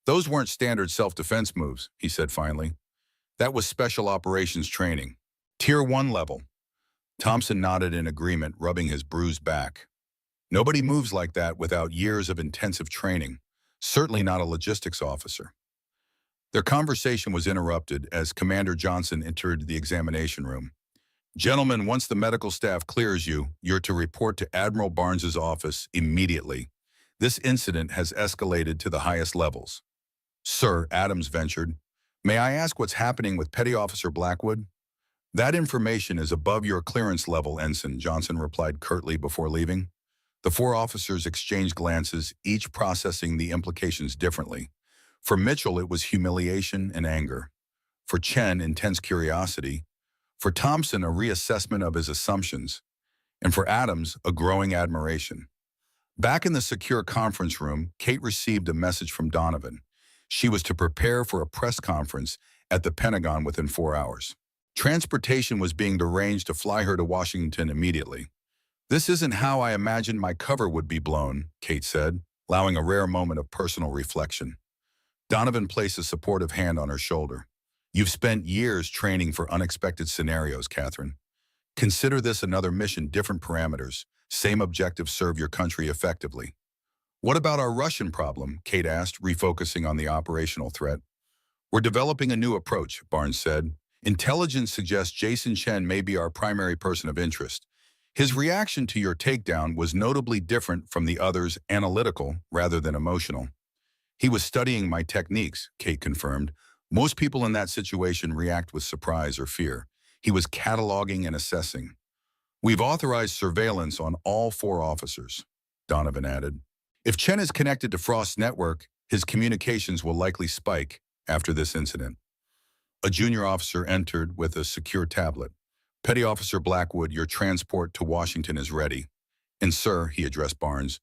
Those weren't standard self-defense moves, he said finally. That was special operations training. Tier 1 level. Thompson nodded in agreement, rubbing his bruised back. Nobody moves like that without years of intensive training, certainly not a logistics officer. Their conversation was interrupted as Commander Johnson entered the examination room. Gentlemen, once the medical staff clears you, you're to report to Admiral Barnes's office immediately. This incident has escalated to the highest levels. Sir, Adams ventured, may I ask what's happening with Petty Officer Blackwood? That information is above your clearance level, Ensign, Johnson replied curtly before leaving. The four officers exchanged glances, each processing the implications differently. For Mitchell, it was humiliation and anger. For Chen, intense curiosity. For Thompson, a reassessment of his assumptions. And for Adams, a growing admiration. Back in the secure conference room, Kate received a message from Donovan. She was to prepare for a press conference at the Pentagon within 4 hours. Transportation was being arranged to fly her to Washington immediately. "This isn't how I imagined my cover would be blown," Kate said, allowing a rare moment of personal reflection. Donovan placed a supportive hand on her shoulder. "You've spent years training for unexpected scenarios, Catherine. Consider this another mission, different parameters. Same objective, serve your country effectively." "What about our Russian problem?" Kate asked, refocusing on the operational threat. "We're developing a new approach," Barnes said. "Intelligence suggests Jason Chen may be our primary person of interest. His reaction to your takedown was notably different from the others, analytical rather than emotional." "He was studying my techniques," Kate confirmed. "Most people in that situation react with surprise or fear. He was cataloging and assessing." "We've authorized surveillance on all four officers," Donovan added. "If Chen is connected to Frost's network, his communications will likely spike after this incident." A junior officer entered with a secure tablet. "Petty Officer Blackwood, your transport to Washington is ready." "And sir," he addressed Barnes,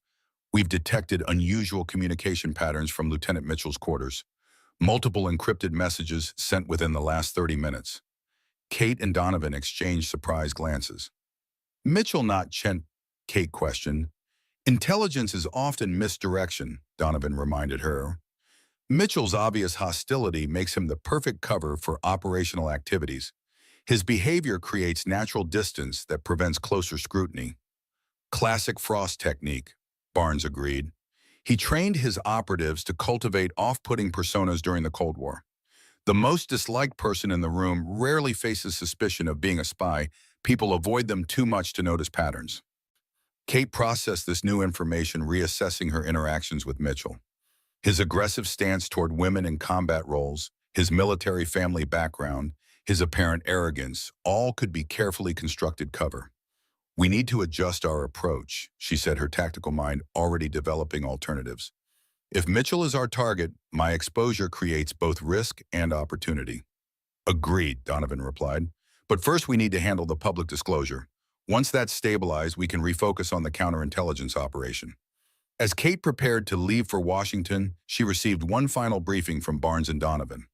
"we've detected unusual communication patterns from Lieutenant Mitchell's quarters. Multiple encrypted messages sent within the last 30 minutes. Kate and Donovan exchanged surprised glances. "Mitchell, not Chen," Kate questioned. "Intelligence is often misdirection," Donovan reminded her. "Mitchell's obvious hostility makes him the perfect cover for operational activities. His behavior creates natural distance that prevents closer scrutiny." "Classic Frost technique," Barnes agreed. "He trained his operatives to cultivate off-putting personas during the Cold War. The most disliked person in the room rarely faces suspicion of being a spy. People avoid them too much to notice patterns." Kate processed this new information, reassessing her interactions with Mitchell. His aggressive stance toward women in combat roles, his military family background, his apparent arrogance, all could be carefully constructed cover. "We need to adjust our approach," she said, her tactical mind already developing alternatives. "If Mitchell is our target, my exposure creates both risk and opportunity." "Agreed," Donovan replied. "But first we need to handle the public disclosure. Once that's stabilized, we can refocus on the counterintelligence operation." As Kate prepared to leave for Washington, she received one final briefing from Barnes and Donovan.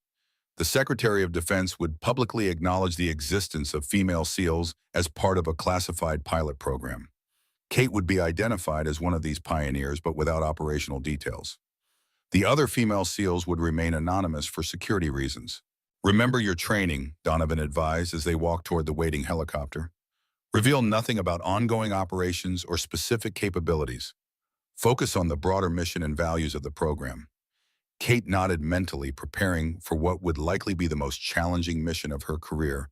The Secretary of Defense would publicly acknowledge the existence of female SEALs as part of a classified pilot program. Kate would be identified as one of these pioneers, but without operational details. The other female SEALs would remain anonymous for security reasons. "Remember your training," Donovan advised as they walked toward the waiting helicopter. "Reveal nothing about ongoing operations or specific capabilities. Focus on the broader mission and values of the program." Kate nodded mentally, preparing for what would likely be the most challenging mission of her career.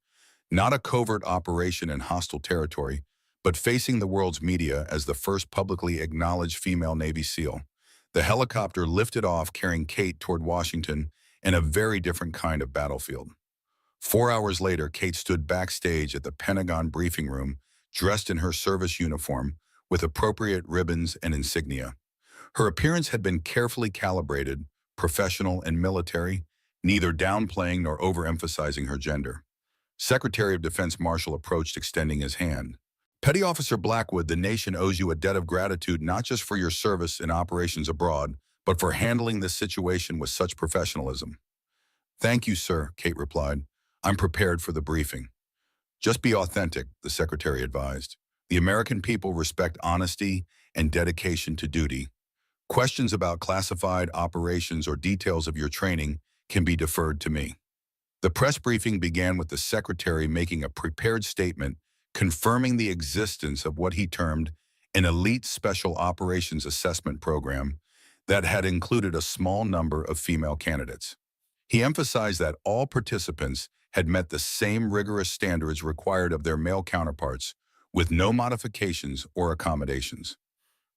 Not a covert operation in hostile territory, but facing the world's media as the first publicly acknowledged female Navy SEAL. The helicopter lifted off, carrying Kate toward Washington in a very different kind of battlefield. 4 hours later, Kate stood backstage at the Pentagon briefing room, dressed in her service uniform, with appropriate ribbons and insignia. Her appearance had been carefully calibrated, professional and military, neither downplaying nor overemphasizing her gender. Secretary of Defense Marshall approached, extending his hand. "Petty Officer Blackwood, the nation owes you a debt of gratitude not just for your service in operations abroad, but for handling this situation with such professionalism." "Thank you, sir," Kate replied. "I'm prepared for the briefing." "Just be authentic," the secretary advised. "The American people respect honesty and dedication to duty. Questions about classified operations or details of your training can be deferred to me." The press briefing began with the secretary making a prepared statement confirming the existence of what he termed an elite special operations assessment program that had included a small number of female candidates. He emphasized that all participants had met the same rigorous standards required of their male counterparts, with no modifications or accommodations.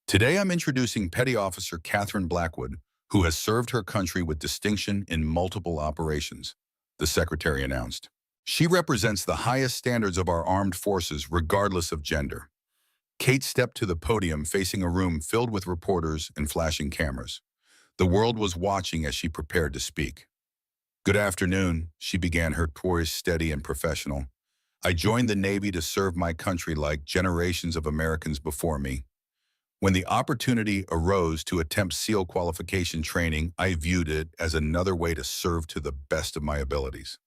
"Today I'm introducing Petty Officer Catherine Blackwood, who has served her country with distinction in multiple operations," the secretary announced. She represents the highest standards of our armed forces, regardless of gender. Kate stepped to the podium facing a room filled with reporters and flashing cameras. The world was watching as she prepared to speak. Good afternoon, she began, her poise steady and professional. I joined the Navy to serve my country like generations of Americans before me. When the opportunity arose to attempt SEAL qualification training, I viewed it as another way to serve to the best of my abilities.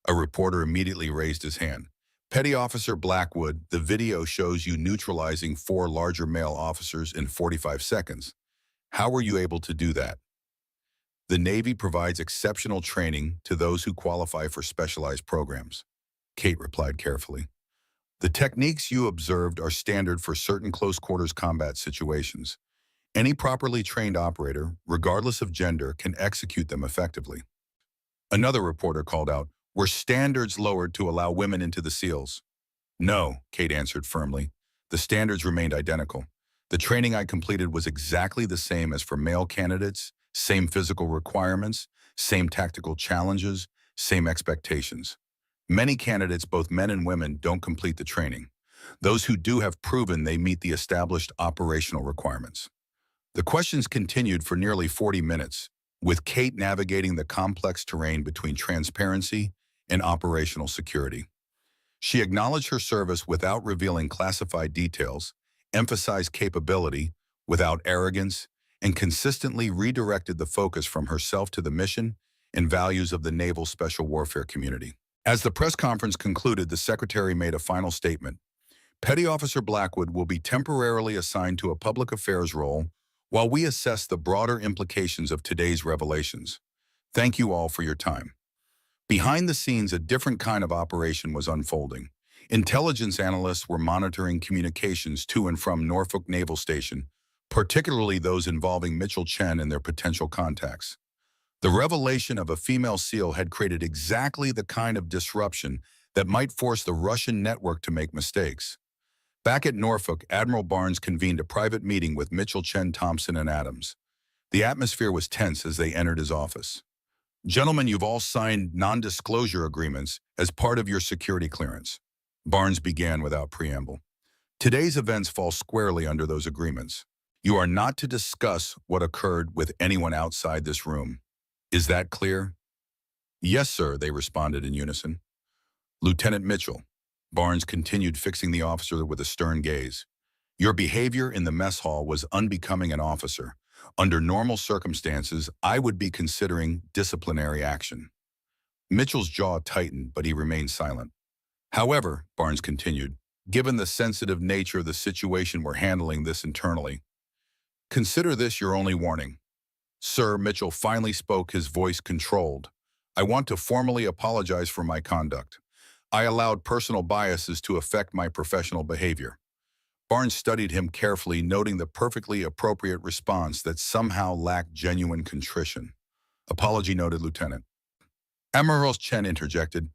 A reporter immediately raised his hand. Petty Officer Blackwood, the video shows you neutralizing 4 larger male officers in 45 seconds. How were you able to do that? The Navy provides exceptional training to those who qualify for specialized programs. Kate replied carefully. The techniques you observed are standard for certain close-quarters combat situations. Any properly trained operator, regardless of gender, can execute them effectively. Another reporter called out, were standards lowered to allow women into the SEALs? No, Kate answered firmly. The standards remained identical. The training I completed was exactly the same as for male candidates, same physical requirements, same tactical challenges, same expectations. Many candidates, both men and women, don't complete the training. Those who do have proven they meet the established operational requirements. The questions continued for nearly 40 minutes, with Kate navigating the complex terrain between transparency and operational security. She acknowledged her service without revealing classified details, emphasized capability without arrogance, and consistently redirected the focus from herself to the mission and values of the Naval Special Warfare community. As the press conference concluded, the Secretary made a final statement. Petty Officer Blackwood will be temporarily assigned to a public affairs role while we assess the broader implications of today's revelations. Thank you all for your time. Behind the scenes, a different kind of operation was unfolding. Intelligence analysts were monitoring communications to and from Norfolk Naval Station, particularly those involving Mitchell Chen and their potential contacts. The revelation of a female SEAL had created exactly the kind of disruption that might force the Russian network to make mistakes. Back at Norfolk, Admiral Barnes convened a private meeting with Mitchell, Chen, Thompson, and Adams. The atmosphere was tense as they entered his office. Gentlemen, you've all signed non-disclosure agreements as part of your security clearance. Barnes began without preamble. Today's events fall squarely under those agreements. You are not to discuss what occurred with anyone outside this room. Is that clear? Yes, sir, they responded in unison. Lieutenant Mitchell, Barnes continued, fixing the officer with a stern gaze. Your behavior in the mess hall was unbecoming an officer. Under normal circumstances, I would be considering disciplinary action. Mitchell's jaw tightened, but he remained silent. However, Barnes continued, given the sensitive nature of the situation, we're handling this internally. Consider this your only warning. Sir, Mitchell finally spoke, his voice controlled. I want to formally apologize for my conduct. I allowed personal biases to affect my professional behavior. Barnes studied him carefully, noting the perfectly appropriate response that somehow lacked genuine contrition. Apology noted, Lieutenant. Admiral Chen interjected.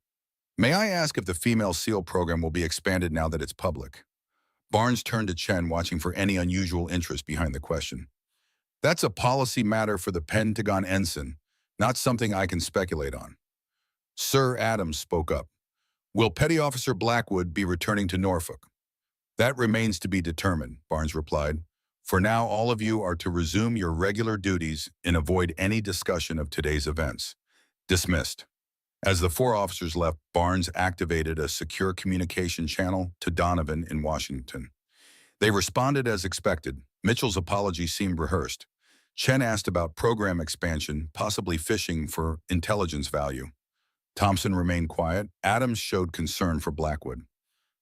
May I ask if the female SEAL program will be expanded now that it's public? Barnes turned to Chen, watching for any unusual interest behind the question. That's a policy matter for the Pentagon ensign, not something I can speculate on. Sir, Adams spoke up. Will Petty Officer Blackwood be returning to Norfolk? That remains to be determined, Barnes replied. For now, all of you are to resume your regular duties and avoid any discussion of today's events. Dismissed. As the 4 officers left, Barnes activated a secure communication channel to Donovan in Washington. They responded as expected. Mitchell's apology seemed rehearsed. Chen asked about program expansion, possibly fishing for intelligence value. Thompson remained quiet. Adams showed concern for Blackwood.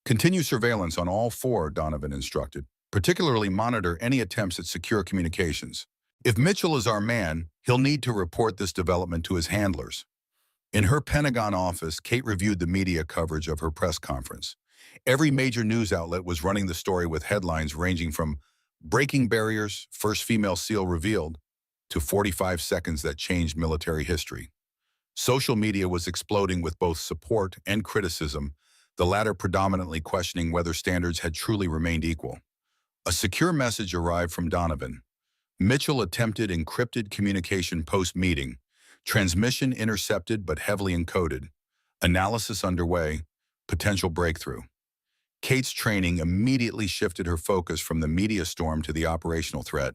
Continue surveillance on all 4, Donovan instructed. Particularly monitor any attempts at secure communications. If Mitchell is our man, he'll need to report this development to his handlers. In her Pentagon office, Kate reviewed the media coverage of her press conference. Every major news outlet was running the story with headlines ranging from breaking barriers, first female SEAL revealed, to 45 seconds that changed military history. Social media was exploding with both support and criticism, the latter predominantly questioning whether standards had truly remained equal. A secure message arrived from Donovan. Mitchell attempted encrypted communication post-meeting, transmission intercepted but heavily encoded. Analysis underway, potential breakthrough. Kate's training immediately shifted her focus from the media storm to the operational threat.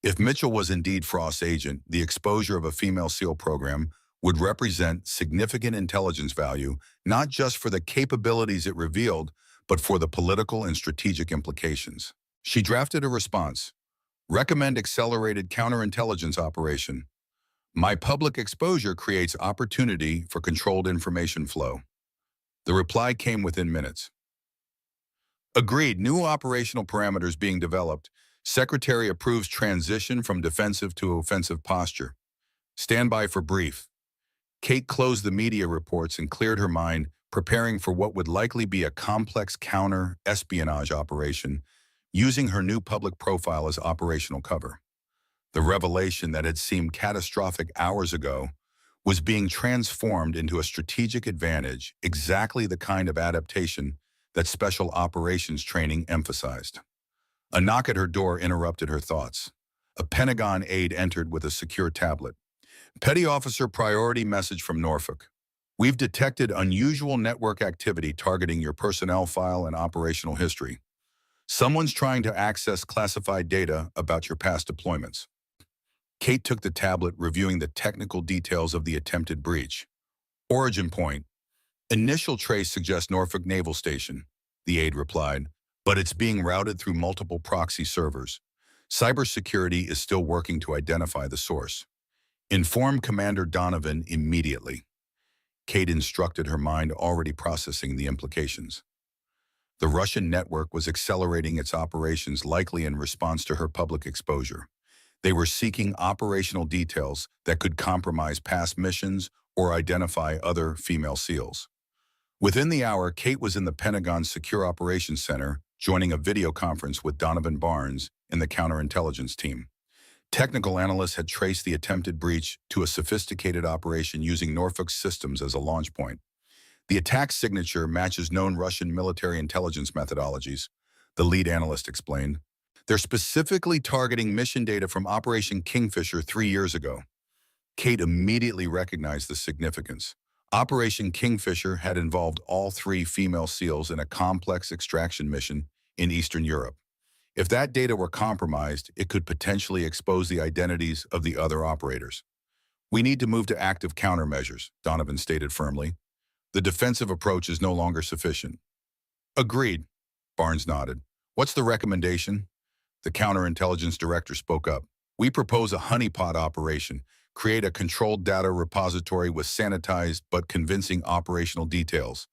If Mitchell was indeed Frost's agent, the exposure of a female SEAL program would represent significant intelligence value, not just for the capabilities it revealed, but for the political and strategic implications. She drafted a response. Recommend accelerated counterintelligence operation. My public exposure creates opportunity for controlled information flow. The reply came within minutes. Agreed, new operational parameters being developed. Secretary approves transition from defensive to offensive posture. Stand by for brief. Kate closed the media reports and cleared her mind, preparing for what would likely be a complex counter-espionage operation, using her new public profile as operational cover. The revelation that had seemed catastrophic hours ago was being transformed into a strategic advantage, exactly the kind of adaptation that special operations training emphasized. A knock at her door interrupted her thoughts. A Pentagon aide entered with a secure tablet. Petty Officer priority message from Norfolk. We've detected unusual network activity targeting your personnel file and operational history. Someone's trying to access classified data about your past deployments. Kate took the tablet, reviewing the technical details of the attempted breach. Origin point. Initial trace suggests Norfolk Naval Station, the aide replied, but it's being routed through multiple proxy servers. Cybersecurity is still working to identify the source. Inform Commander Donovan immediately. Kate instructed, her mind already processing the implications. The Russian network was accelerating its operations, likely in response to her public exposure. They were seeking operational details that could compromise past missions or identify other female SEALs. Within the hour, Kate was in the Pentagon's Secure Operations Center, joining a video conference with Donovan Barnes and the counterintelligence team. Technical analysts had traced the attempted breach to a sophisticated operation using Norfolk's systems as a launch point. The attack signature matches known Russian military intelligence methodologies, the lead analyst explained. They're specifically targeting mission data from Operation Kingfisher 3 years ago. Kate immediately recognized the significance. Operation Kingfisher had involved all 3 female SEALs in a complex extraction mission in Eastern Europe. If that data were compromised, it could potentially expose the identities of the other operators. We need to move to active countermeasures, Donovan stated firmly. The defensive approach is no longer sufficient. Agreed, Barnes nodded. What's the recommendation? The counterintelligence director spoke up. We propose a honeypot operation. Create a controlled data repository with sanitized but convincing operational details.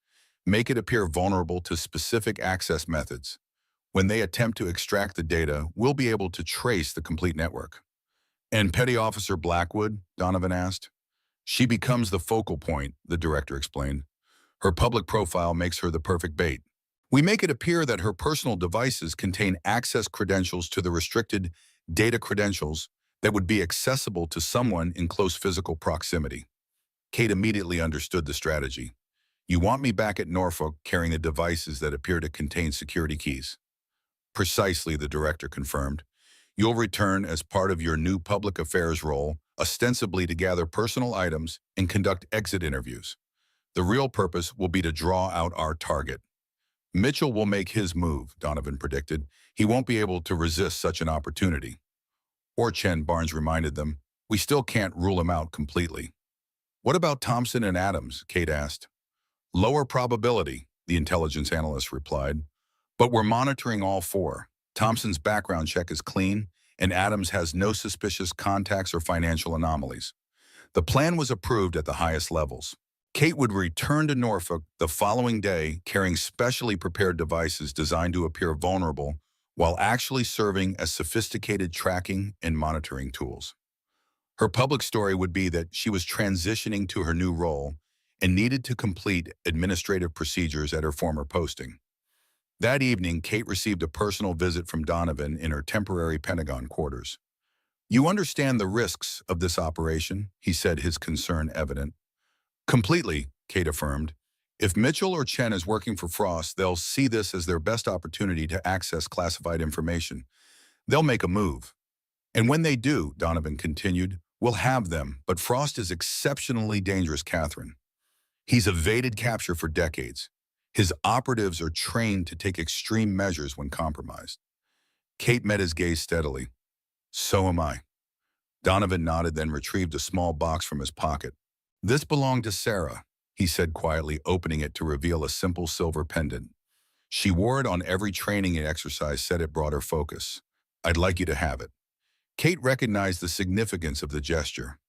Make it appear vulnerable to specific access methods. When they attempt to extract the data, we'll be able to trace the complete network. And Petty Officer Blackwood? Donovan asked. She becomes the focal point, the director explained. Her public profile makes her the perfect bait. We make it appear that her personal devices contain access credentials to the restricted data credentials that would be accessible to someone in close physical proximity. Kate immediately understood the strategy. You want me back at Norfolk carrying the devices that appear to contain security keys. Precisely, the director confirmed. You'll return as part of your new public affairs role, ostensibly to gather personal items and conduct exit interviews. The real purpose will be to draw out our target. Mitchell will make his move, Donovan predicted. He won't be able to resist such an opportunity. Or Chen, Barnes reminded them, we still can't rule him out completely. What about Thompson and Adams? Kate asked. Lower probability, the intelligence analyst replied. But we're monitoring all 4. Thompson's background check is clean, and Adams has no suspicious contacts or financial anomalies. The plan was approved at the highest levels. Kate would return to Norfolk the following day carrying specially prepared devices designed to appear vulnerable while actually serving as sophisticated tracking and monitoring tools. Her public story would be that she was transitioning to her new role and needed to complete administrative procedures at her former posting. That evening, Kate received a personal visit from Donovan in her temporary Pentagon quarters. You understand the risks of this operation, he said, his concern evident. Completely, Kate affirmed. If Mitchell or Chen is working for Frost, they'll see this as their best opportunity to access classified information. They'll make a move. And when they do, Donovan continued, we'll have them, but Frost is exceptionally dangerous, Catherine. He's evaded capture for decades. His operatives are trained to take extreme measures when compromised. Kate met his gaze steadily. So am I. Donovan nodded, then retrieved a small box from his pocket. This belonged to Sarah, he said quietly, opening it to reveal a simple silver pendant. She wore it on every training and exercise, said it brought her focus. I'd like you to have it. Kate recognized the significance of the gesture.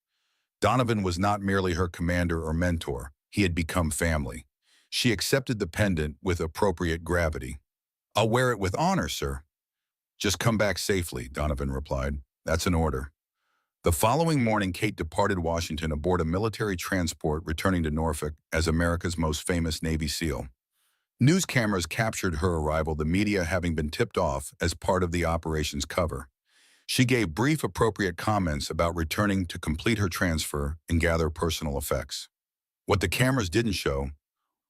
Donovan was not merely her commander or mentor. He had become family. She accepted the pendant with appropriate gravity. I'll wear it with honor, sir. Just come back safely, Donovan replied. That's an order. The following morning, Kate departed Washington aboard a military transport returning to Norfolk as America's most famous Navy SEAL. News cameras captured her arrival, the media having been tipped off as part of the operation's cover. She gave brief, appropriate comments about returning to complete her transfer and gather personal effects. What the cameras didn't show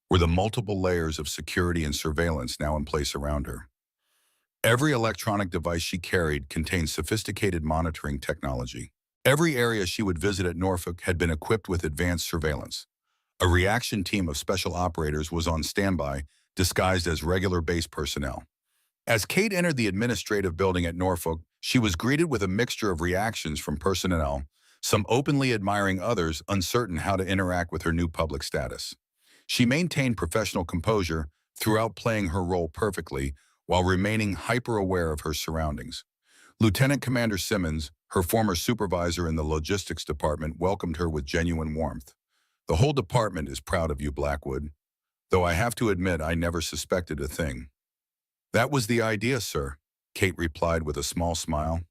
were the multiple layers of security and surveillance now in place around her. Every electronic device she carried contained sophisticated monitoring technology. Every area she would visit at Norfolk had been equipped with advanced surveillance. A reaction team of special operators was on standby, disguised as regular base personnel. As Kate entered the administrative building at Norfolk, she was greeted with a mixture of reactions from personnel, some openly admiring, others uncertain how to interact with her new public status. She maintained professional composure throughout, playing her role perfectly while remaining hyper-aware of her surroundings. Lieutenant Commander Simmons, her former supervisor in the logistics department, welcomed her with genuine warmth. The whole department is proud of you, Blackwood, though I have to admit I never suspected a thing. That was the idea, sir, Kate replied with a small smile.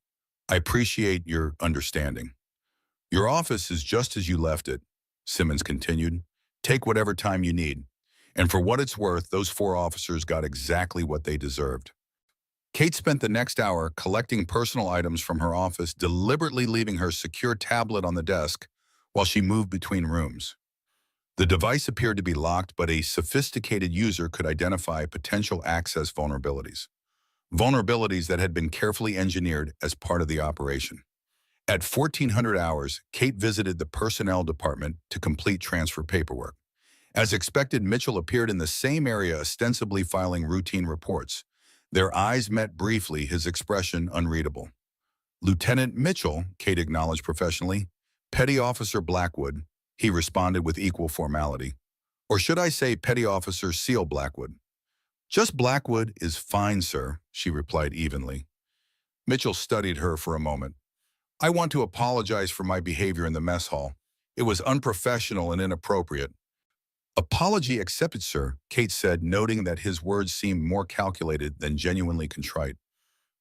I appreciate your understanding. Your office is just as you left it, Simmons continued. Take whatever time you need. And for what it's worth, those 4 officers got exactly what they deserved. Kate spent the next hour collecting personal items from her office, deliberately leaving her secure tablet on the desk while she moved between rooms. The device appeared to be locked, but a sophisticated user could identify potential access vulnerabilities. Vulnerabilities that had been carefully engineered as part of the operation. At 1400 hours, Kate visited the personnel department to complete transfer paperwork. As expected, Mitchell appeared in the same area, ostensibly filing routine reports. Their eyes met briefly, his expression unreadable. Lieutenant Mitchell, Kate acknowledged professionally. Petty Officer Blackwood, he responded with equal formality. Or should I say Petty Officer SEAL Blackwood? Just Blackwood is fine, sir, she replied evenly. Mitchell studied her for a moment. I want to apologize for my behavior in the mess hall. It was unprofessional and inappropriate. Apology accepted, sir, Kate said, noting that his words seemed more calculated than genuinely contrite.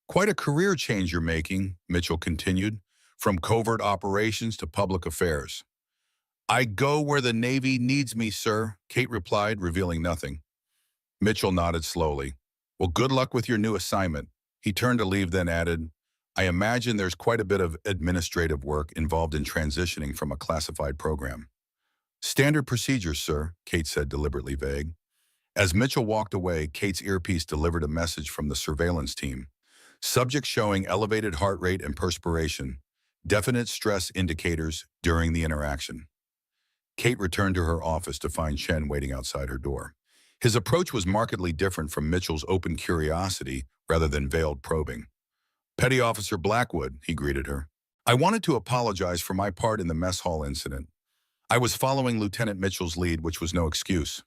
Quite a career change you're making, Mitchell continued, from covert operations to public affairs. I go where the Navy needs me, sir, Kate replied, revealing nothing. Mitchell nodded slowly. Well, good luck with your new assignment. He turned to leave, then added, I imagine there's quite a bit of administrative work involved in transitioning from a classified program. Standard procedures, sir, Kate said, deliberately vague. As Mitchell walked away, Kate's earpiece delivered a message from the surveillance team. Subject showing elevated heart rate and perspiration, definite stress indicators during the interaction. Kate returned to her office to find Chen waiting outside her door. His approach was markedly different from Mitchell's open curiosity rather than veiled probing. Petty Officer Blackwood, he greeted her. I wanted to apologize for my part in the mess hall incident. I was following Lieutenant Mitchell's lead, which was no excuse.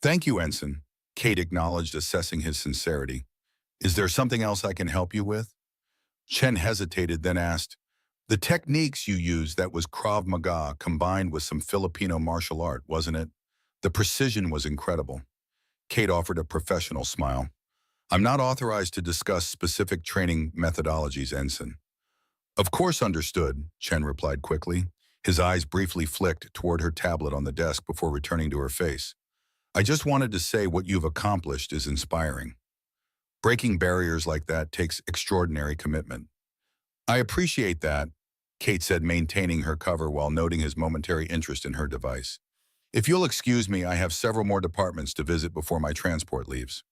Thank you, Ensign, Kate acknowledged, assessing his sincerity. Is there something else I can help you with? Chen hesitated, then asked, the techniques you used, that was Krav Maga combined with some Filipino martial art, wasn't it? The precision was incredible. Kate offered a professional smile. I'm not authorized to discuss specific training methodologies, Ensign. Of course, understood, Chen replied quickly. His eyes briefly flicked toward her tablet on the desk before returning to her face. I just wanted to say what you've accomplished is inspiring. Breaking barriers like that takes extraordinary commitment. I appreciate that, Kate said, maintaining her cover while noting his momentary interest in her device. If you'll excuse me, I have several more departments to visit before my transport leaves.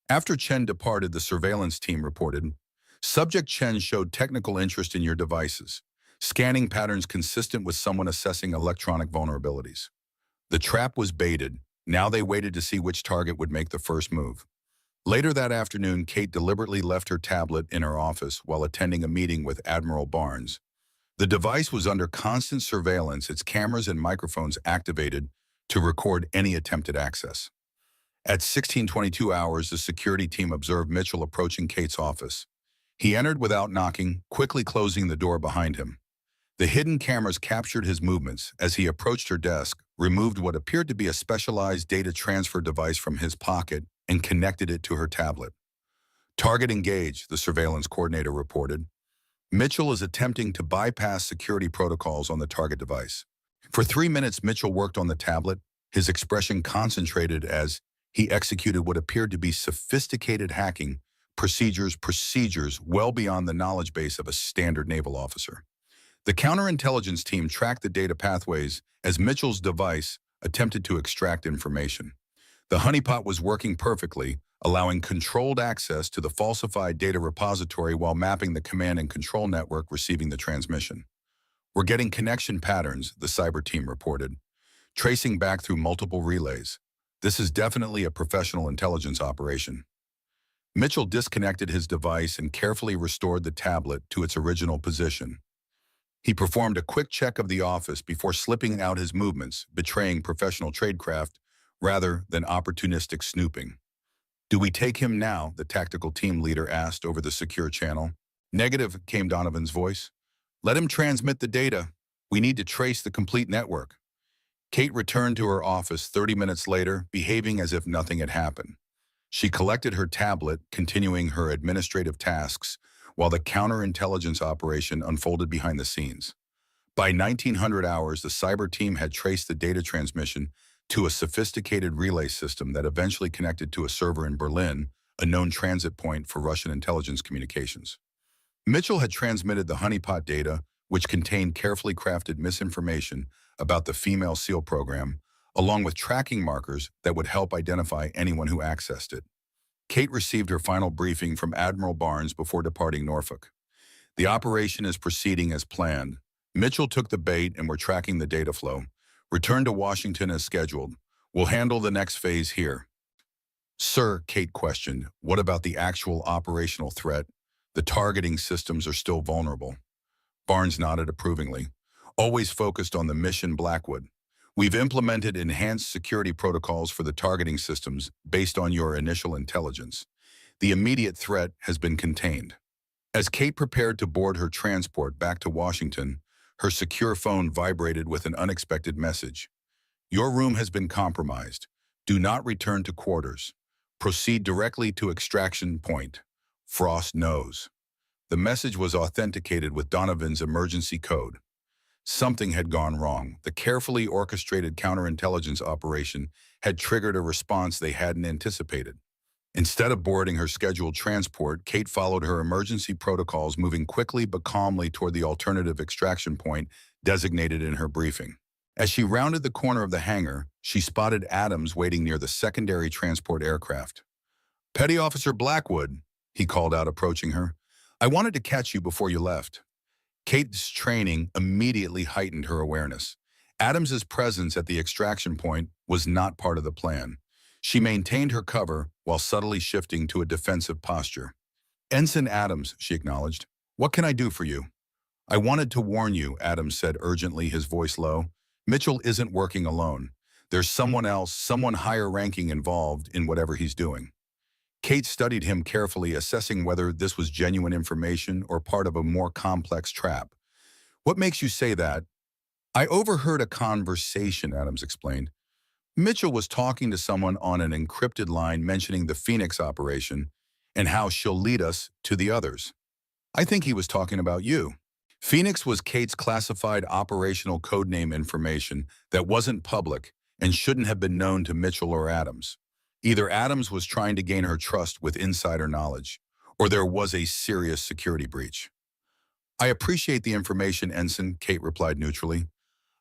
After Chen departed, the surveillance team reported, Subject Chen showed technical interest in your devices, scanning patterns consistent with someone assessing electronic vulnerabilities. The trap was baited. Now they waited to see which target would make the first move. Later that afternoon, Kate deliberately left her tablet in her office while attending a meeting with Admiral Barnes. The device was under constant surveillance, its cameras and microphones activated to record any attempted access. At 16:22 hours, the security team observed Mitchell approaching Kate's office. He entered without knocking, quickly closing the door behind him. The hidden cameras captured his movements as he approached her desk, removed what appeared to be a specialized data transfer device from his pocket, and connected it to her tablet. Target engaged, the surveillance coordinator reported. Mitchell is attempting to bypass security protocols on the target device. For 3 minutes, Mitchell worked on the tablet, his expression concentrated as he executed what appeared to be sophisticated hacking procedures well beyond the knowledge base of a standard naval officer. The counterintelligence team tracked the data pathways as Mitchell's device attempted to extract information. The honeypot was working perfectly, allowing controlled access to the falsified data repository while mapping the command and control network receiving the transmission. "We're getting connection patterns," the cyber team reported, tracing back through multiple relays. "This is definitely a professional intelligence operation." Mitchell disconnected his device and carefully restored the tablet to its original position. He performed a quick check of the office before slipping out his movements, betraying professional tradecraft rather than opportunistic snooping. "Do we take him now?" the tactical team leader asked over the secure channel. "Negative," came Donovan's voice. "Let him transmit the data. We need to trace the complete network." Kate returned to her office 30 minutes later, behaving as if nothing had happened. She collected her tablet, continuing her administrative tasks, while the counterintelligence operation unfolded behind the scenes. By 1900 hours, the cyber team had traced the data transmission to a sophisticated relay system that eventually connected to a server in Berlin, a known transit point for Russian intelligence communications. Mitchell had transmitted the honeypot data, which contained carefully crafted misinformation about the female SEAL program, along with tracking markers that would help identify anyone who accessed it. Kate received her final briefing from Admiral Barnes before departing Norfolk. "The operation is proceeding as planned. Mitchell took the bait and we're tracking the data flow. Return to Washington as scheduled. We'll handle the next phase here." "Sir," Kate questioned, "what about the actual operational threat? The targeting systems are still vulnerable." Barnes nodded approvingly. "Always focused on the mission Blackwood. We've implemented enhanced security protocols for the targeting systems based on your initial intelligence. The immediate threat has been contained." As Kate prepared to board her transport back to Washington, her secure phone vibrated with an unexpected message. "Your room has been compromised. Do not return to quarters. Proceed directly to extraction point. Frost knows." The message was authenticated with Donovan's emergency code. Something had gone wrong. The carefully orchestrated counterintelligence operation had triggered a response they hadn't anticipated. Instead of boarding her scheduled transport, Kate followed her emergency protocols, moving quickly but calmly toward the alternative extraction point designated in her briefing. As she rounded the corner of the hangar, she spotted Adams waiting near the secondary transport aircraft. "Petty Officer Blackwood," he called out, approaching her. "I wanted to catch you before you left." Kate's training immediately heightened her awareness. Adams's presence at the extraction point was not part of the plan. She maintained her cover while subtly shifting to a defensive posture. "Ensign Adams," she acknowledged. "What can I do for you?" "I wanted to warn you," Adams said urgently, his voice low. "Mitchell isn't working alone. There's someone else, someone higher ranking involved in whatever he's doing." Kate studied him carefully, assessing whether this was genuine information or part of a more complex trap. "What makes you say that?" "I overheard a conversation," Adams explained. "Mitchell was talking to someone on an encrypted line mentioning the Phoenix operation and how she'll lead us to the others. I think he was talking about you." Phoenix was Kate's classified operational codename information that wasn't public and shouldn't have been known to Mitchell or Adams. Either Adams was trying to gain her trust with insider knowledge, or there was a serious security breach. "I appreciate the information, Ensign," Kate replied neutrally.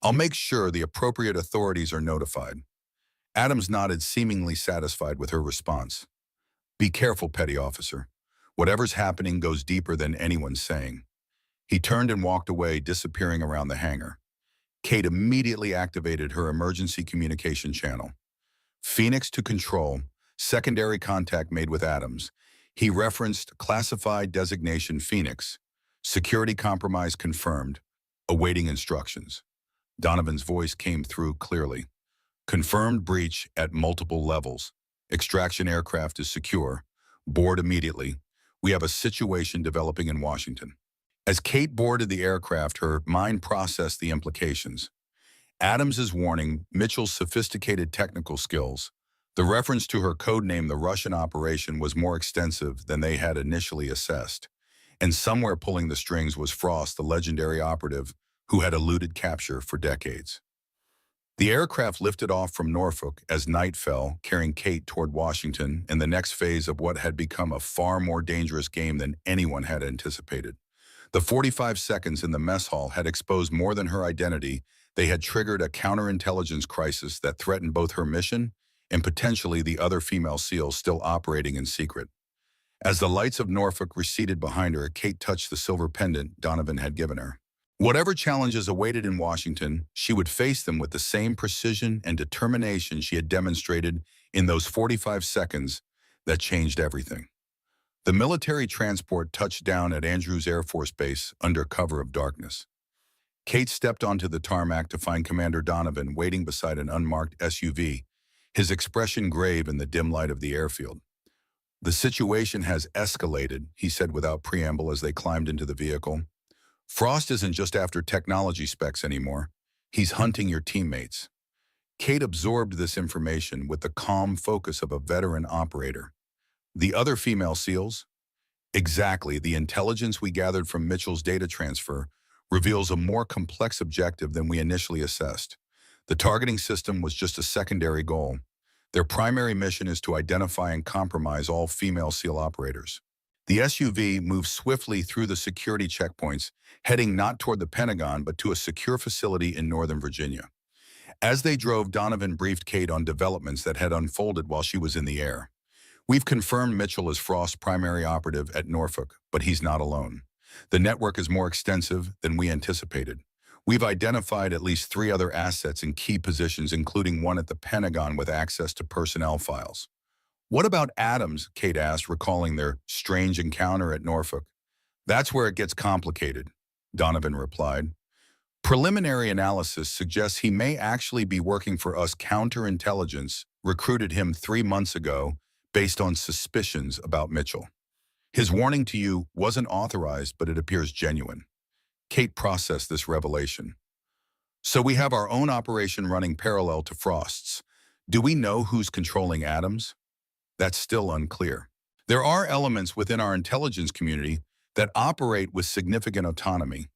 "I'll make sure the appropriate authorities are notified." Adams nodded, seemingly satisfied with her response. "Be careful, Petty Officer. Whatever's happening goes deeper than anyone's saying." He turned and walked away, disappearing around the hangar. Kate immediately activated her emergency communication channel. Phoenix to control, secondary contact made with Adams. He referenced classified designation Phoenix. Security compromise confirmed, awaiting instructions. Donovan's voice came through clearly. Confirmed breach at multiple levels. Extraction aircraft is secure. Board immediately. We have a situation developing in Washington. As Kate boarded the aircraft, her mind processed the implications. Adams's warning, Mitchell's sophisticated technical skills. The reference to her codename, the Russian operation, was more extensive than they had initially assessed. And somewhere pulling the strings was Frost, the legendary operative who had eluded capture for decades. The aircraft lifted off from Norfolk as night fell, carrying Kate toward Washington in the next phase of what had become a far more dangerous game than anyone had anticipated. The 45 seconds in the mess hall had exposed more than her identity. They had triggered a counterintelligence crisis that threatened both her mission and potentially the other female SEALs still operating in secret. As the lights of Norfolk receded behind her, Kate touched the silver pendant Donovan had given her. Whatever challenges awaited in Washington, she would face them with the same precision and determination she had demonstrated in those 45 seconds that changed everything. The military transport touched down at Andrews Air Force Base under cover of darkness. Kate stepped onto the tarmac to find Commander Donovan waiting beside an unmarked SUV, his expression grave in the dim light of the airfield. "The situation has escalated," he said without preamble as they climbed into the vehicle. "Frost isn't just after technology specs anymore. He's hunting your teammates." Kate absorbed this information with the calm focus of a veteran operator. The other female SEALs? Exactly. The intelligence we gathered from Mitchell's data transfer reveals a more complex objective than we initially assessed. The targeting system was just a secondary goal. Their primary mission is to identify and compromise all female SEAL operators. The SUV moved swiftly through the security checkpoints, heading not toward the Pentagon but to a secure facility in Northern Virginia. As they drove, Donovan briefed Kate on developments that had unfolded while she was in the air. "We've confirmed Mitchell is Frost's primary operative at Norfolk, but he's not alone. The network is more extensive than we anticipated. We've identified at least 3 other assets in key positions, including one at the Pentagon with access to personnel files." "What about Adams?" Kate asked, recalling their strange encounter at Norfolk. "That's where it gets complicated," Donovan replied. "Preliminary analysis suggests he may actually be working for us. Counterintelligence recruited him 3 months ago based on suspicions about Mitchell. His warning to you wasn't authorized, but it appears genuine." Kate processed this revelation. "So we have our own operation running parallel to Frost's. Do we know who's controlling Adams?" "That's still unclear. There are elements within our intelligence community that operate with significant autonomy.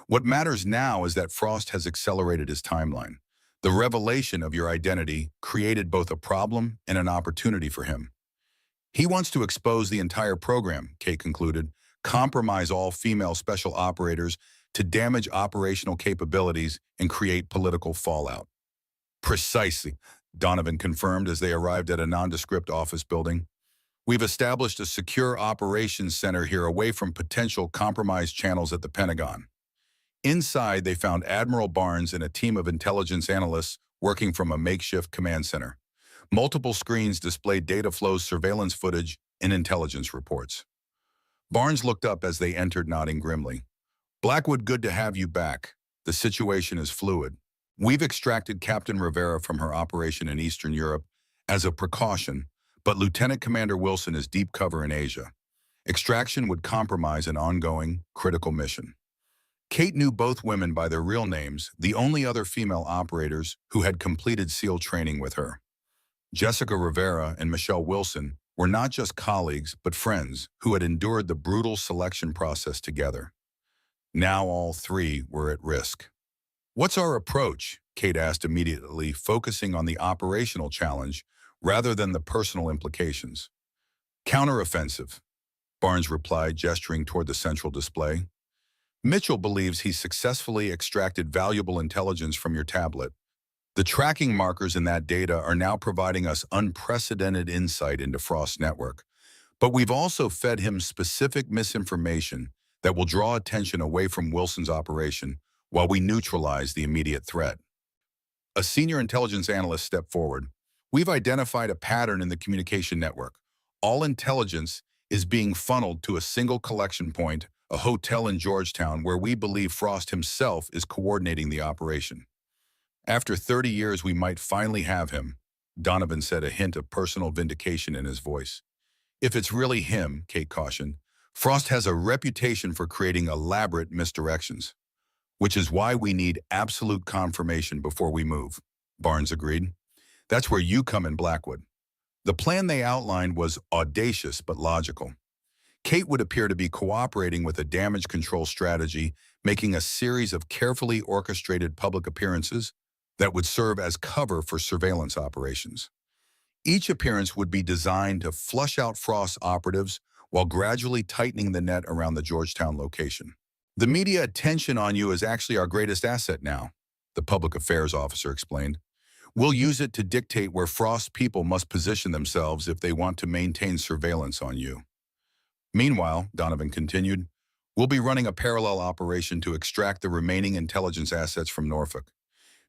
What matters now is that Frost has accelerated his timeline. The revelation of your identity created both a problem and an opportunity for him. He wants to expose the entire program," Kate concluded, "compromise all female special operators to damage operational capabilities and create political fallout." "Precisely," Donovan confirmed as they arrived at a nondescript office building. "We've established a secure operations center here away from potential compromise channels at the Pentagon." Inside, they found Admiral Barnes and a team of intelligence analysts working from a makeshift command center. Multiple screens displayed data flows, surveillance footage, and intelligence reports. Barnes looked up as they entered, nodding grimly. "Blackwood, good to have you back. The situation is fluid. We've extracted Captain Rivera from her operation in Eastern Europe as a precaution, but Lieutenant Commander Wilson is deep cover in Asia. Extraction would compromise an ongoing, critical mission." Kate knew both women by their real names, the only other female operators who had completed SEAL training with her. Jessica Rivera and Michelle Wilson were not just colleagues, but friends who had endured the brutal selection process together. Now all 3 were at risk. "What's our approach?" Kate asked immediately, focusing on the operational challenge rather than the personal implications. "Counteroffensive," Barnes replied, gesturing toward the central display. "Mitchell believes he's successfully extracted valuable intelligence from your tablet. The tracking markers in that data are now providing us unprecedented insight into Frost's network. But we've also fed him specific misinformation that will draw attention away from Wilson's operation while we neutralize the immediate threat. A senior intelligence analyst stepped forward. We've identified a pattern in the communication network. All intelligence is being funneled to a single collection point, a hotel in Georgetown, where we believe Frost himself is coordinating the operation. After 30 years, we might finally have him, Donovan said, a hint of personal vindication in his voice. If it's really him, Kate cautioned, Frost has a reputation for creating elaborate misdirections, which is why we need absolute confirmation before we move, Barnes agreed. That's where you come in, Blackwood. The plan they outlined was audacious but logical. Kate would appear to be cooperating with a damage control strategy, making a series of carefully orchestrated public appearances that would serve as cover for surveillance operations. Each appearance would be designed to flush out Frost's operatives while gradually tightening the net around the Georgetown location. The media attention on you is actually our greatest asset now, the public affairs officer explained. We'll use it to dictate where Frost's people must position themselves if they want to maintain surveillance on you. Meanwhile, Donovan continued, we'll be running a parallel operation to extract the remaining intelligence assets from Norfolk.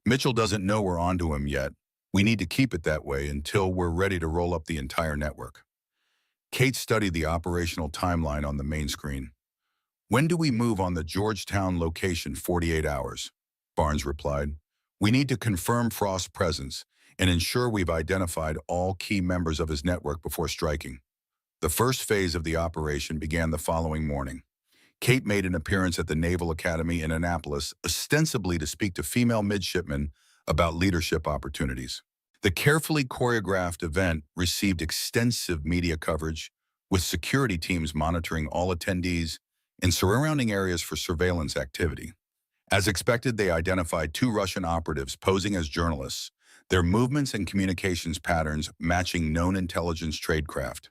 Mitchell doesn't know we're onto him yet. We need to keep it that way until we're ready to roll up the entire network. Kate studied the operational timeline on the main screen. When do we move on the Georgetown location? 48 hours, Barnes replied. We need to confirm Frost's presence and ensure we've identified all key members of his network before striking. The first phase of the operation began the following morning. Kate made an appearance at the Naval Academy in Annapolis, ostensibly to speak to female midshipmen about leadership opportunities. The carefully choreographed event received extensive media coverage, with security teams monitoring all attendees and surrounding areas for surveillance activity. As expected, they identified 2 Russian operatives posing as journalists, their movements and communications patterns matching known intelligence tradecraft.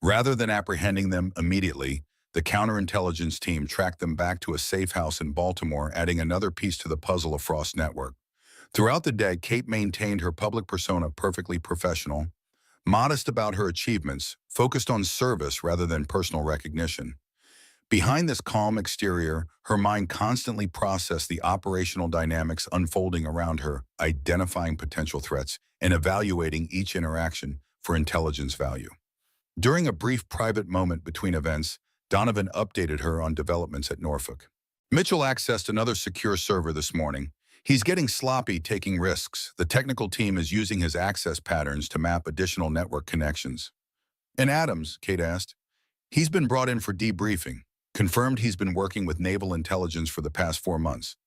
Rather than apprehending them immediately, the counterintelligence team tracked them back to a safe house in Baltimore, adding another piece to the puzzle of Frost's network. Throughout the day, Kate maintained her public persona perfectly professional, modest about her achievements, focused on service rather than personal recognition. Behind this calm exterior, her mind constantly processed the operational dynamics unfolding around her, identifying potential threats and evaluating each interaction for intelligence value. During a brief private moment between events, Donovan updated her on developments at Norfolk. Mitchell accessed another secure server this morning. He's getting sloppy taking risks. The technical team is using his access patterns to map additional network connections. And Adams, Kate asked. He's been brought in for debriefing. Confirmed he's been working with naval intelligence for the past 4 months.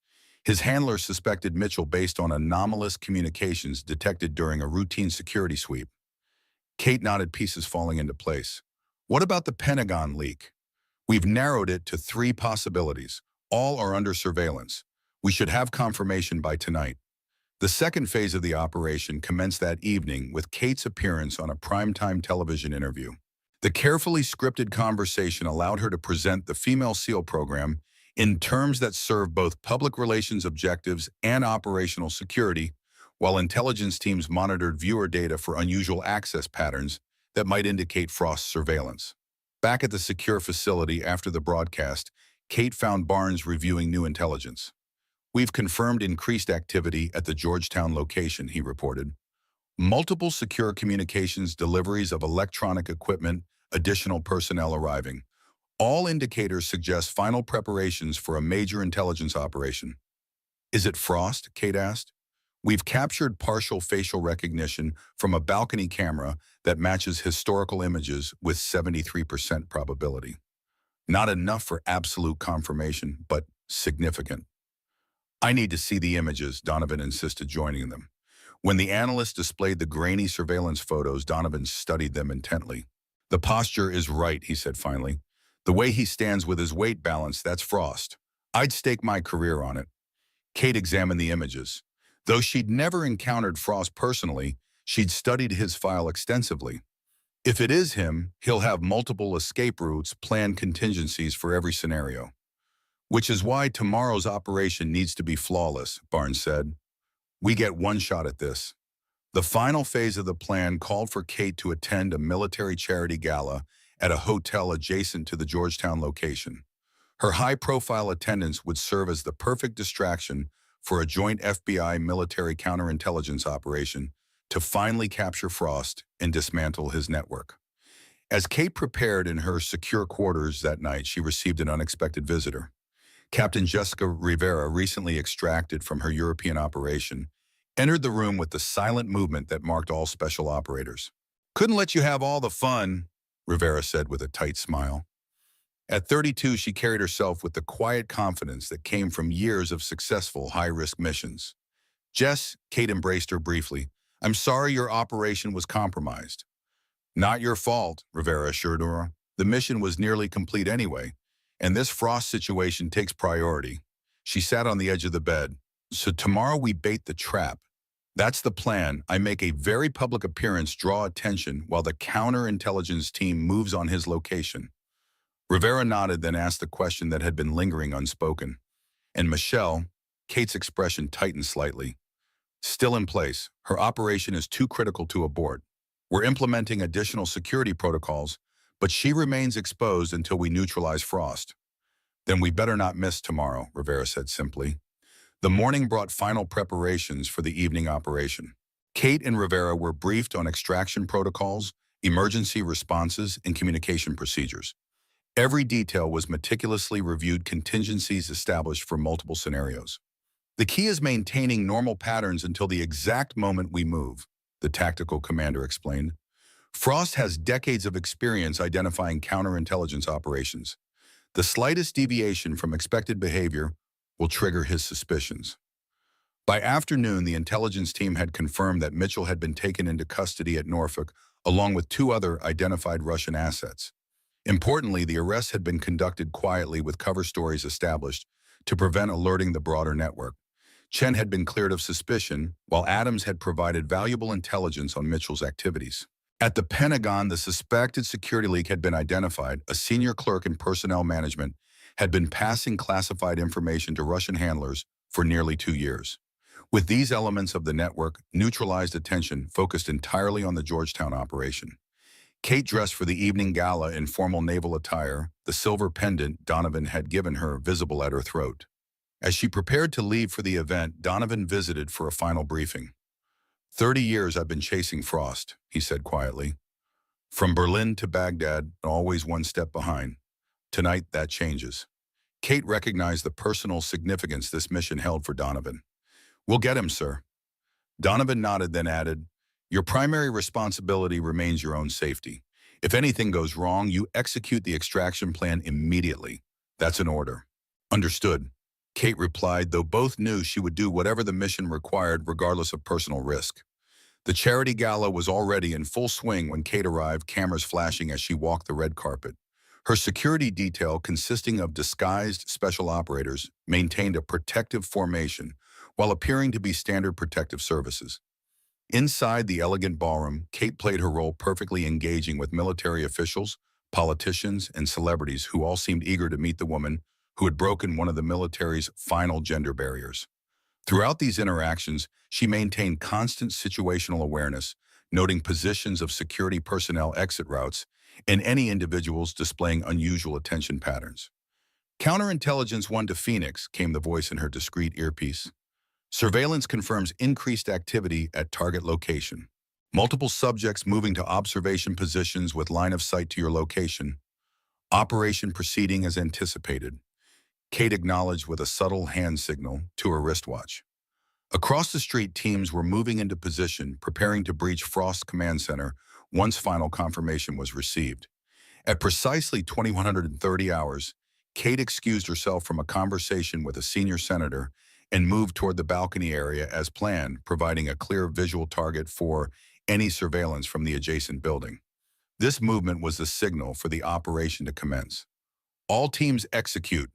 His handler suspected Mitchell based on anomalous communications detected during a routine security sweep. Kate nodded, pieces falling into place. What about the Pentagon leak? We've narrowed it to 3 possibilities. All are under surveillance. We should have confirmation by tonight. The second phase of the operation commenced that evening with Kate's appearance on a primetime television interview. The carefully scripted conversation allowed her to present the Female SEAL program in terms that serve both public relations objectives and operational security, while intelligence teams monitored viewer data for unusual access patterns that might indicate Frost's surveillance. Back at the secure facility after the broadcast, Kate found Barnes reviewing new intelligence. We've confirmed increased activity at the Georgetown location, he reported. Multiple secure communications deliveries of electronic equipment, additional personnel arriving. All indicators suggest final preparations for a major intelligence operation. Is it Frost? Kate asked. We've captured partial facial recognition from a balcony camera that matches historical images with 73% probability. Not enough for absolute confirmation, but significant. I need to see the images, Donovan insisted, joining them. When the analyst displayed the grainy surveillance photos, Donovan studied them intently. The posture is right, he said finally. The way he stands with his weight balance, that's Frost. I'd stake my career on it. Kate examined the images. Though she'd never encountered Frost personally, she'd studied his file extensively. If it is him, he'll have multiple escape routes, planned contingencies for every scenario. Which is why tomorrow's operation needs to be flawless, Barnes said. We get one shot at this. The final phase of the plan called for Kate to attend a military charity gala at a hotel adjacent to the Georgetown location. Her high-profile attendance would serve as the perfect distraction for a joint FBI military counterintelligence operation to finally capture Frost and dismantle his network. As Kate prepared in her secure quarters that night, she received an unexpected visitor. Captain Jessica Rivera, recently extracted from her European operation, entered the room with the silent movement that marked all special operators. "Couldn't let you have all the fun," Rivera said with a tight smile. At 32, she carried herself with the quiet confidence that came from years of successful high-risk missions. "Jess," Kate embraced her briefly, "I'm sorry your operation was compromised." "Not your fault," Rivera assured her. "The mission was nearly complete anyway, and this Frost situation takes priority." She sat on the edge of the bed. "So tomorrow we bait the trap. That's the plan. I make a very public appearance, draw attention, while the counterintelligence team moves on his location." Rivera nodded, then asked the question that had been lingering unspoken. "And Michelle," Kate's expression tightened slightly. "Still in place. Her operation is too critical to abort. We're implementing additional security protocols, but she remains exposed until we neutralize Frost." "Then we better not miss tomorrow," Rivera said simply. The morning brought final preparations for the evening operation. Kate and Rivera were briefed on extraction protocols, emergency responses, and communication procedures. Every detail was meticulously reviewed, contingencies established for multiple scenarios. "The key is maintaining normal patterns until the exact moment we move," the tactical commander explained. "Frost has decades of experience identifying counterintelligence operations. The slightest deviation from expected behavior will trigger his suspicions." By afternoon, the intelligence team had confirmed that Mitchell had been taken into custody at Norfolk, along with 2 other identified Russian assets. Importantly, the arrests had been conducted quietly with cover stories established to prevent alerting the broader network. Chen had been cleared of suspicion, while Adams had provided valuable intelligence on Mitchell's activities. At the Pentagon, the suspected security leak had been identified. A senior clerk in personnel management had been passing classified information to Russian handlers for nearly 2 years. With these elements of the network, neutralized attention focused entirely on the Georgetown operation. Kate dressed for the evening gala in formal naval attire, the silver pendant Donovan had given her visible at her throat. As she prepared to leave for the event, Donovan visited for a final briefing. "30 years I've been chasing Frost," he said quietly. "From Berlin to Baghdad, always one step behind. Tonight, that changes." Kate recognized the personal significance this mission held for Donovan. "We'll get him, sir." Donovan nodded, then added, "Your primary responsibility remains your own safety. If anything goes wrong, you execute the extraction plan immediately. That's an order." "Understood," Kate replied, though both knew she would do whatever the mission required regardless of personal risk. The charity gala was already in full swing when Kate arrived, cameras flashing as she walked the red carpet. Her security detail, consisting of disguised special operators, maintained a protective formation while appearing to be standard protective services. Inside the elegant ballroom, Kate played her role perfectly, engaging with military officials, politicians, and celebrities who all seemed eager to meet the woman who had broken one of the military's final gender barriers. Throughout these interactions, she maintained constant situational awareness, noting positions of security personnel, exit routes, and any individuals displaying unusual attention patterns. "Counterintelligence 1 to Phoenix," came the voice in her discreet earpiece. "Surveillance confirms increased activity at target location. Multiple subjects moving to observation positions with line of sight to your location. Operation proceeding as anticipated." Kate acknowledged with a subtle hand signal to her wristwatch. Across the street, teams were moving into position, preparing to breach Frost's command center once final confirmation was received. At precisely 2130 hours, Kate excused herself from a conversation with a senior senator and moved toward the balcony area as planned, providing a clear visual target for any surveillance from the adjacent building. This movement was the signal for the operation to commence. "All teams execute,"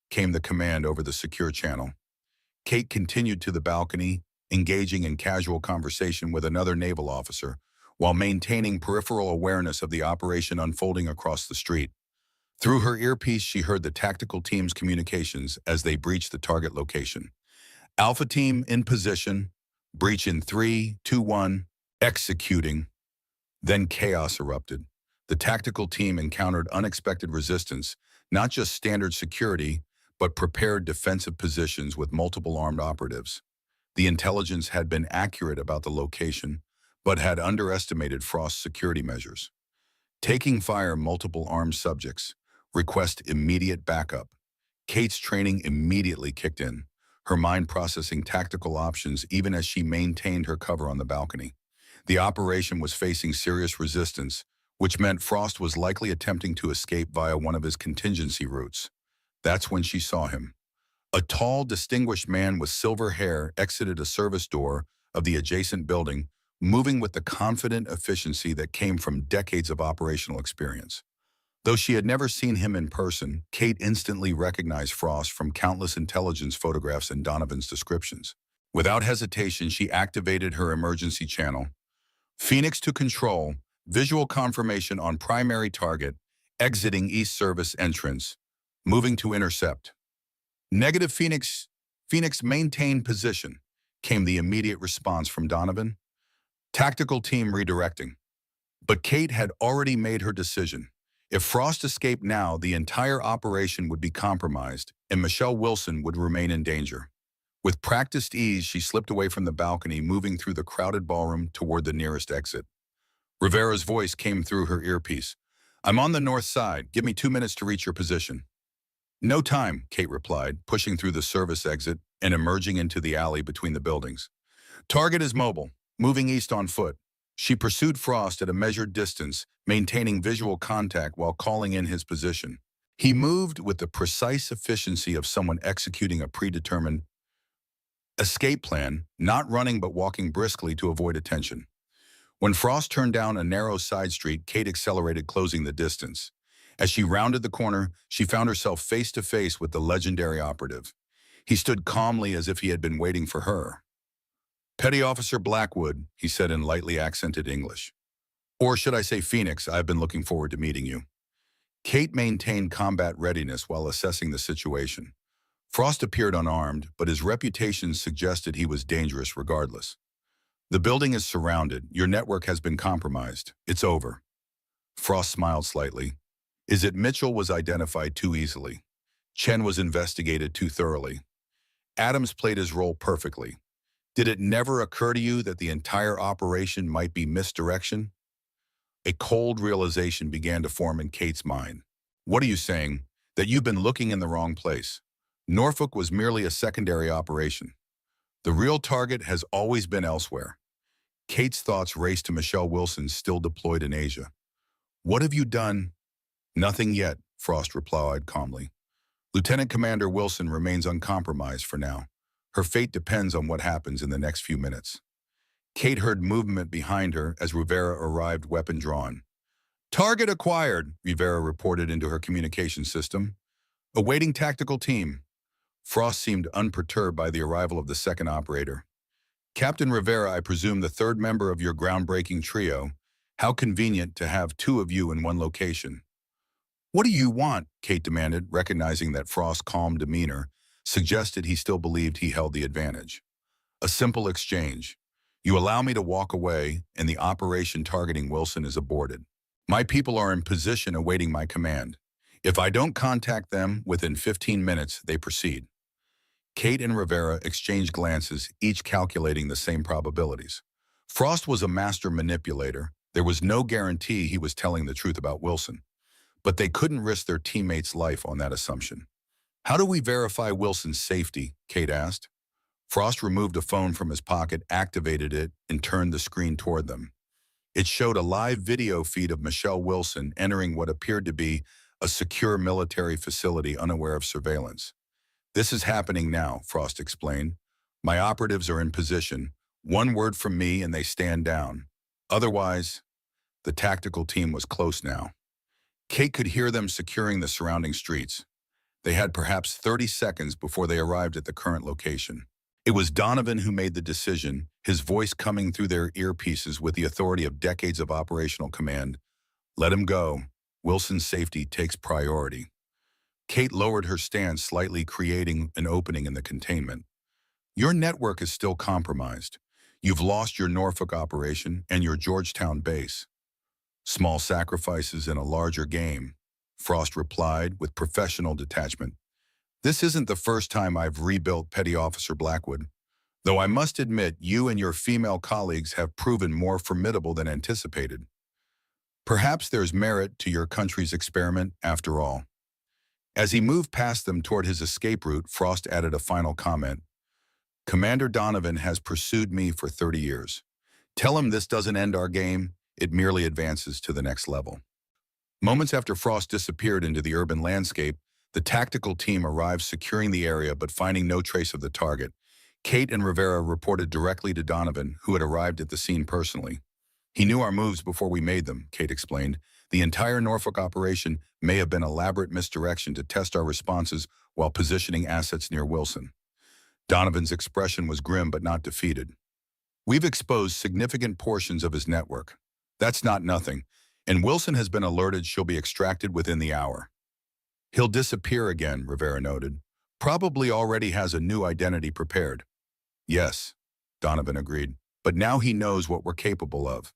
came the command over the secure channel. Kate continued to the balcony, engaging in casual conversation with another naval officer, while maintaining peripheral awareness of the operation unfolding across the street. Through her earpiece, she heard the tactical team's communications as they breached the target location. "Alpha team in position. Breach in 3, 2, 1. Executing." Then chaos erupted. The tactical team encountered unexpected resistance, Not just standard security, but prepared defensive positions with multiple armed operatives. The intelligence had been accurate about the location, but had underestimated Frost's security measures. Taking fire multiple armed subjects. Request immediate backup. Kate's training immediately kicked in, her mind processing tactical options even as she maintained her cover on the balcony. The operation was facing serious resistance, which meant Frost was likely attempting to escape via one of his contingency routes. That's when she saw him. A tall, distinguished man with silver hair exited a service door of the adjacent building, moving with the confident efficiency that came from decades of operational experience. Though she had never seen him in person, Kate instantly recognized Frost from countless intelligence photographs and Donovan's descriptions. Without hesitation, she activated her emergency channel. Phoenix to control, visual confirmation on primary target, exiting East Service entrance, moving to intercept. Negative Phoenix. Phoenix maintain position, came the immediate response from Donovan. Tactical team redirecting. But Kate had already made her decision. If Frost escaped now, the entire operation would be compromised, and Michelle Wilson would remain in danger. With practiced ease, she slipped away from the balcony, moving through the crowded ballroom toward the nearest exit. Rivera's voice came through her earpiece. "I'm on the north side. Give me 2 minutes to reach your position." "No time," Kate replied, pushing through the service exit and emerging into the alley between the buildings. "Target is mobile, moving east on foot." She pursued Frost at a measured distance, maintaining visual contact while calling in his position. He moved with the precise efficiency of someone executing a predetermined escape plan, not running but walking briskly to avoid attention. When Frost turned down a narrow side street, Kate accelerated, closing the distance. As she rounded the corner, she found herself face to face with the legendary operative. He stood calmly as if he had been waiting for her. "Petty Officer Blackwood," he said in lightly accented English. "Or should I say Phoenix, I've been looking forward to meeting you." Kate maintained combat readiness while assessing the situation. Frost appeared unarmed, but his reputation suggested he was dangerous regardless. "The building is surrounded. Your network has been compromised. It's over." Frost smiled slightly. Is it Mitchell was identified too easily? Chen was investigated too thoroughly. Adams played his role perfectly. Did it never occur to you that the entire operation might be misdirection? A cold realization began to form in Kate's mind. "What are you saying? That you've been looking in the wrong place? Norfolk was merely a secondary operation. The real target has always been elsewhere." Kate's thoughts raced to Michelle Wilson, still deployed in Asia. "What have you done?" "Nothing yet," Frost replied calmly. "Lieutenant Commander Wilson remains uncompromised for now. Her fate depends on what happens in the next few minutes." Kate heard movement behind her as Rivera arrived, weapon drawn. "Target acquired," Rivera reported into her communication system. "Awaiting tactical team." Frost seemed unperturbed by the arrival of the second operator. "Captain Rivera, I presume the third member of your groundbreaking trio. How convenient to have two of you in one location." "What do you want?" Kate demanded, recognizing that Frost's calm demeanor suggested he still believed he held the advantage. "A simple exchange. You allow me to walk away, and the operation targeting Wilson is aborted. My people are in position awaiting my command. If I don't contact them within 15 minutes, they proceed." Kate and Rivera exchanged glances, each calculating the same probabilities. Frost was a master manipulator. There was no guarantee he was telling the truth about Wilson. But they couldn't risk their teammate's life on that assumption. "How do we verify Wilson's safety?" Kate asked. Frost removed a phone from his pocket, activated it, and turned the screen toward them. It showed a live video feed of Michelle Wilson entering what appeared to be a secure military facility unaware of surveillance. "This is happening now," Frost explained. "My operatives are in position. One word from me and they stand down. Otherwise," the tactical team was close now. Kate could hear them securing the surrounding streets. They had perhaps 30 seconds before they arrived at the current location. It was Donovan who made the decision, his voice coming through their earpieces with the authority of decades of operational command. "Let him go. Wilson's safety takes priority." Kate lowered her stance slightly, creating an opening in the containment. "Your network is still compromised. You've lost your Norfolk operation and your Georgetown base. Small sacrifices in a larger game." Frost replied with professional detachment. This isn't the first time I've rebuilt Petty Officer Blackwood, though I must admit you and your female colleagues have proven more formidable than anticipated. Perhaps there's merit to your country's experiment after all. As he moved past them toward his escape route, Frost added a final comment. Commander Donovan has pursued me for 30 years. Tell him this doesn't end our game, it merely advances to the next level. Moments after Frost disappeared into the urban landscape, the tactical team arrived securing the area but finding no trace of the target. Kate and Rivera reported directly to Donovan, who had arrived at the scene personally. He knew our moves before we made them, Kate explained. The entire Norfolk operation may have been elaborate misdirection to test our responses while positioning assets near Wilson. Donovan's expression was grim but not defeated. We've exposed significant portions of his network. That's not nothing, and Wilson has been alerted she'll be extracted within the hour. He'll disappear again, Rivera noted. Probably already has a new identity prepared. Yes, Donovan agreed, but now he knows what we're capable of.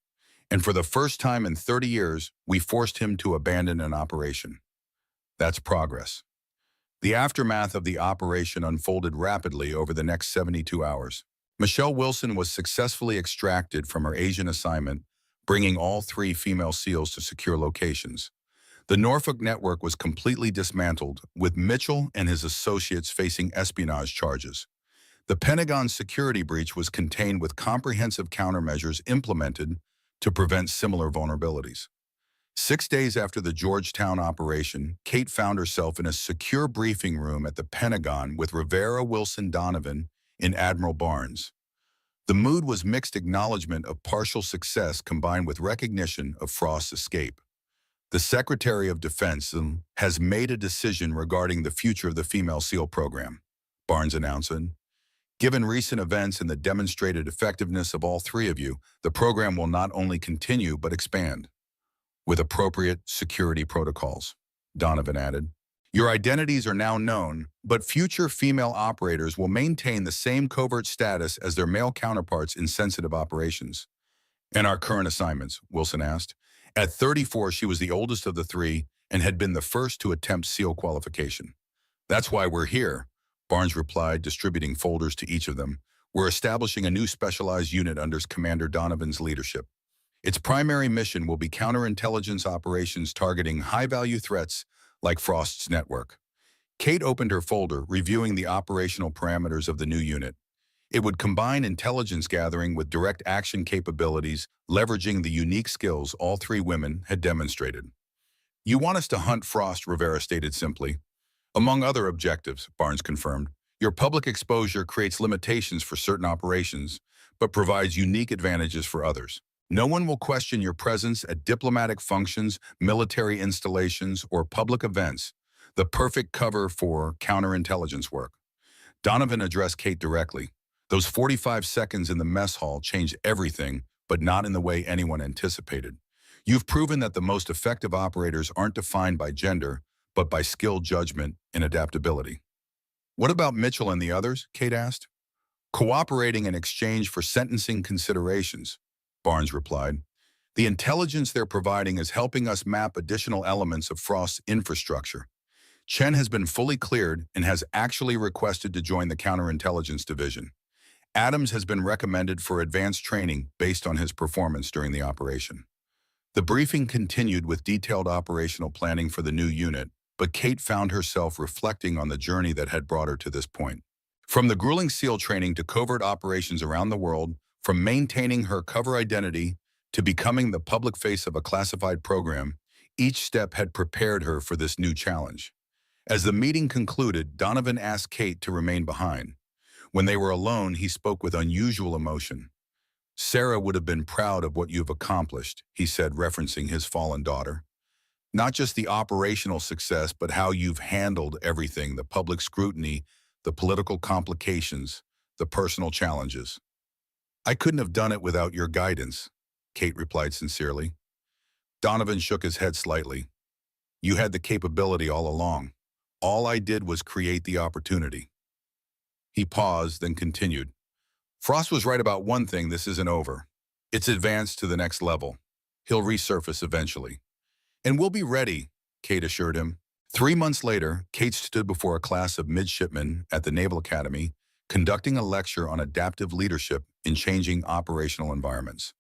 And for the first time in 30 years, we forced him to abandon an operation. That's progress. The aftermath of the operation unfolded rapidly over the next 72 hours. Michelle Wilson was successfully extracted from her Asian assignment, bringing all 3 female SEALs to secure locations. The Norfolk network was completely dismantled, with Mitchell and his associates facing espionage charges. The Pentagon's security breach was contained with comprehensive countermeasures implemented to prevent similar vulnerabilities. 6 days after the Georgetown operation, Kate found herself in a secure briefing room at the Pentagon with Rivera, Wilson, Donovan, and Admiral Barnes. The mood was mixed acknowledgement of partial success combined with recognition of Frost's escape. The Secretary of Defense has made a decision regarding the future of the female SEAL program, Barnes announced. Given recent events and the demonstrated effectiveness of all 3 of you, the program will not only continue but expand, with appropriate security protocols, Donovan added. Your identities are now known, but future female operators will maintain the same covert status as their male counterparts in sensitive operations. And our current assignments, Wilson asked. At 34, she was the oldest of the 3 and had been the first to attempt SEAL qualification. That's why we're here, Barnes replied, distributing folders to each of them. We're establishing a new specialized unit under Commander Donovan's leadership. Its primary mission will be counterintelligence operations targeting high-value threats like Frost's network. Kate opened her folder, reviewing the operational parameters of the new unit. It would combine intelligence gathering with direct action capabilities, leveraging the unique skills all 3 women had demonstrated. You want us to hunt Frost, Rivera stated simply. Among other objectives, Barnes confirmed, your public exposure creates limitations for certain operations, but provides unique advantages for others. No one will question your presence at diplomatic functions, military installations, or public events, the perfect cover for counterintelligence work. Donovan addressed Kate directly. Those 45 seconds in the mess hall changed everything, but not in the way anyone anticipated. You've proven that the most effective operators aren't defined by gender, but by skill, judgment, and adaptability. What about Mitchell and the others? Kate asked. Cooperating in exchange for sentencing considerations, Barnes replied. The intelligence they're providing is helping us map additional elements of Frost's infrastructure. Chen has been fully cleared and has actually requested to join the counterintelligence division. Adams has been recommended for advanced training based on his performance during the operation. The briefing continued with detailed operational planning for the new unit, but Kate found herself reflecting on the journey that had brought her to this point. From the grueling SEAL training to covert operations around the world, from maintaining her cover identity to becoming the public face of a classified program, each step had prepared her for this new challenge. As the meeting concluded, Donovan asked Kate to remain behind. When they were alone, he spoke with unusual emotion. Sarah would have been proud of what you've accomplished, he said, referencing his fallen daughter. Not just the operational success, but how you've handled everything, the public scrutiny, the political complications, the personal challenges. I couldn't have done it without your guidance, Kate replied sincerely. Donovan shook his head slightly. You had the capability all along. All I did was create the opportunity. He paused, then continued. Frost was right about one thing: this isn't over. It's advanced to the next level. He'll resurface eventually. And we'll be ready, Kate assured him. 3 months later, Kate stood before a class of midshipmen at the Naval Academy, conducting a lecture on adaptive leadership in changing operational environments.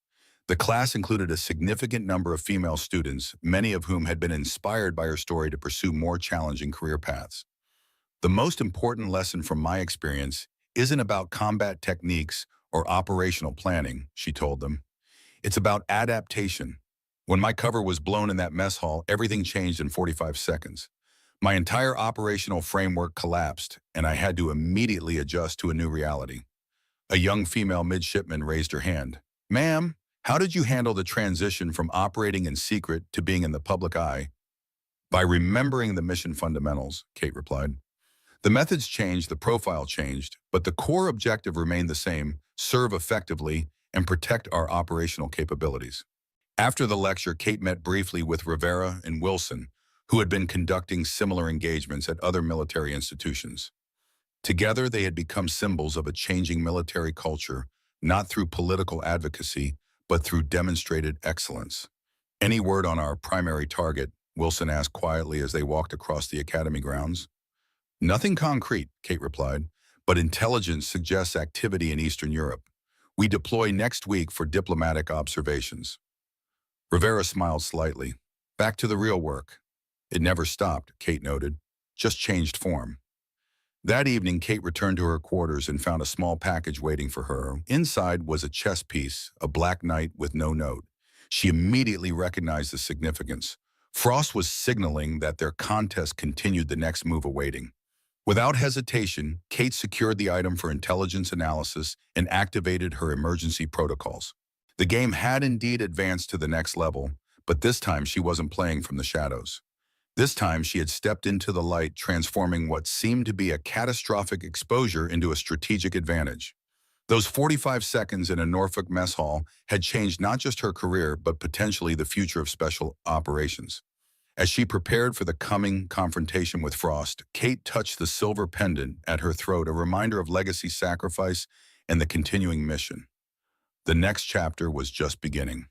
The class included a significant number of female students, many of whom had been inspired by her story to pursue more challenging career paths. The most important lesson from my experience isn't about combat techniques or operational planning, she told them. It's about adaptation. When my cover was blown in that mess hall, everything changed in 45 seconds. My entire operational framework collapsed, and I had to immediately adjust to a new reality. A young female midshipman raised her hand. Ma'am, how did you handle the transition from operating in secret to being in the public eye? By remembering the mission fundamentals, Kate replied. The methods changed, the profile changed, but the core objective remained the same: serve effectively and protect our operational capabilities. After the lecture, Kate met briefly with Rivera and Wilson, who had been conducting similar engagements at other military institutions. Together, they had become symbols of a changing military culture, not through political advocacy, but through demonstrated excellence. Any word on our primary target? Wilson asked quietly as they walked across the academy grounds. Nothing concrete, Kate replied, but intelligence suggests activity in Eastern Europe. We deploy next week for diplomatic observations. Rivera smiled slightly. Back to the real work. It never stopped, Kate noted, just changed form. That evening, Kate returned to her quarters and found a small package waiting for her. Inside was a chess piece, a black knight with no note. She immediately recognized the significance. Frost was signaling that their contest continued, the next move awaiting. Without hesitation, Kate secured the item for intelligence analysis and activated her emergency protocols. The game had indeed advanced to the next level, but this time she wasn't playing from the shadows. This time she had stepped into the light, transforming what seemed to be a catastrophic exposure into a strategic advantage. Those 45 seconds in a Norfolk mess hall had changed not just her career, but potentially the future of special operations. As she prepared for the coming confrontation with Frost, Kate touched the silver pendant at her throat, a reminder of legacy, sacrifice, and the continuing mission. The next chapter was just beginning.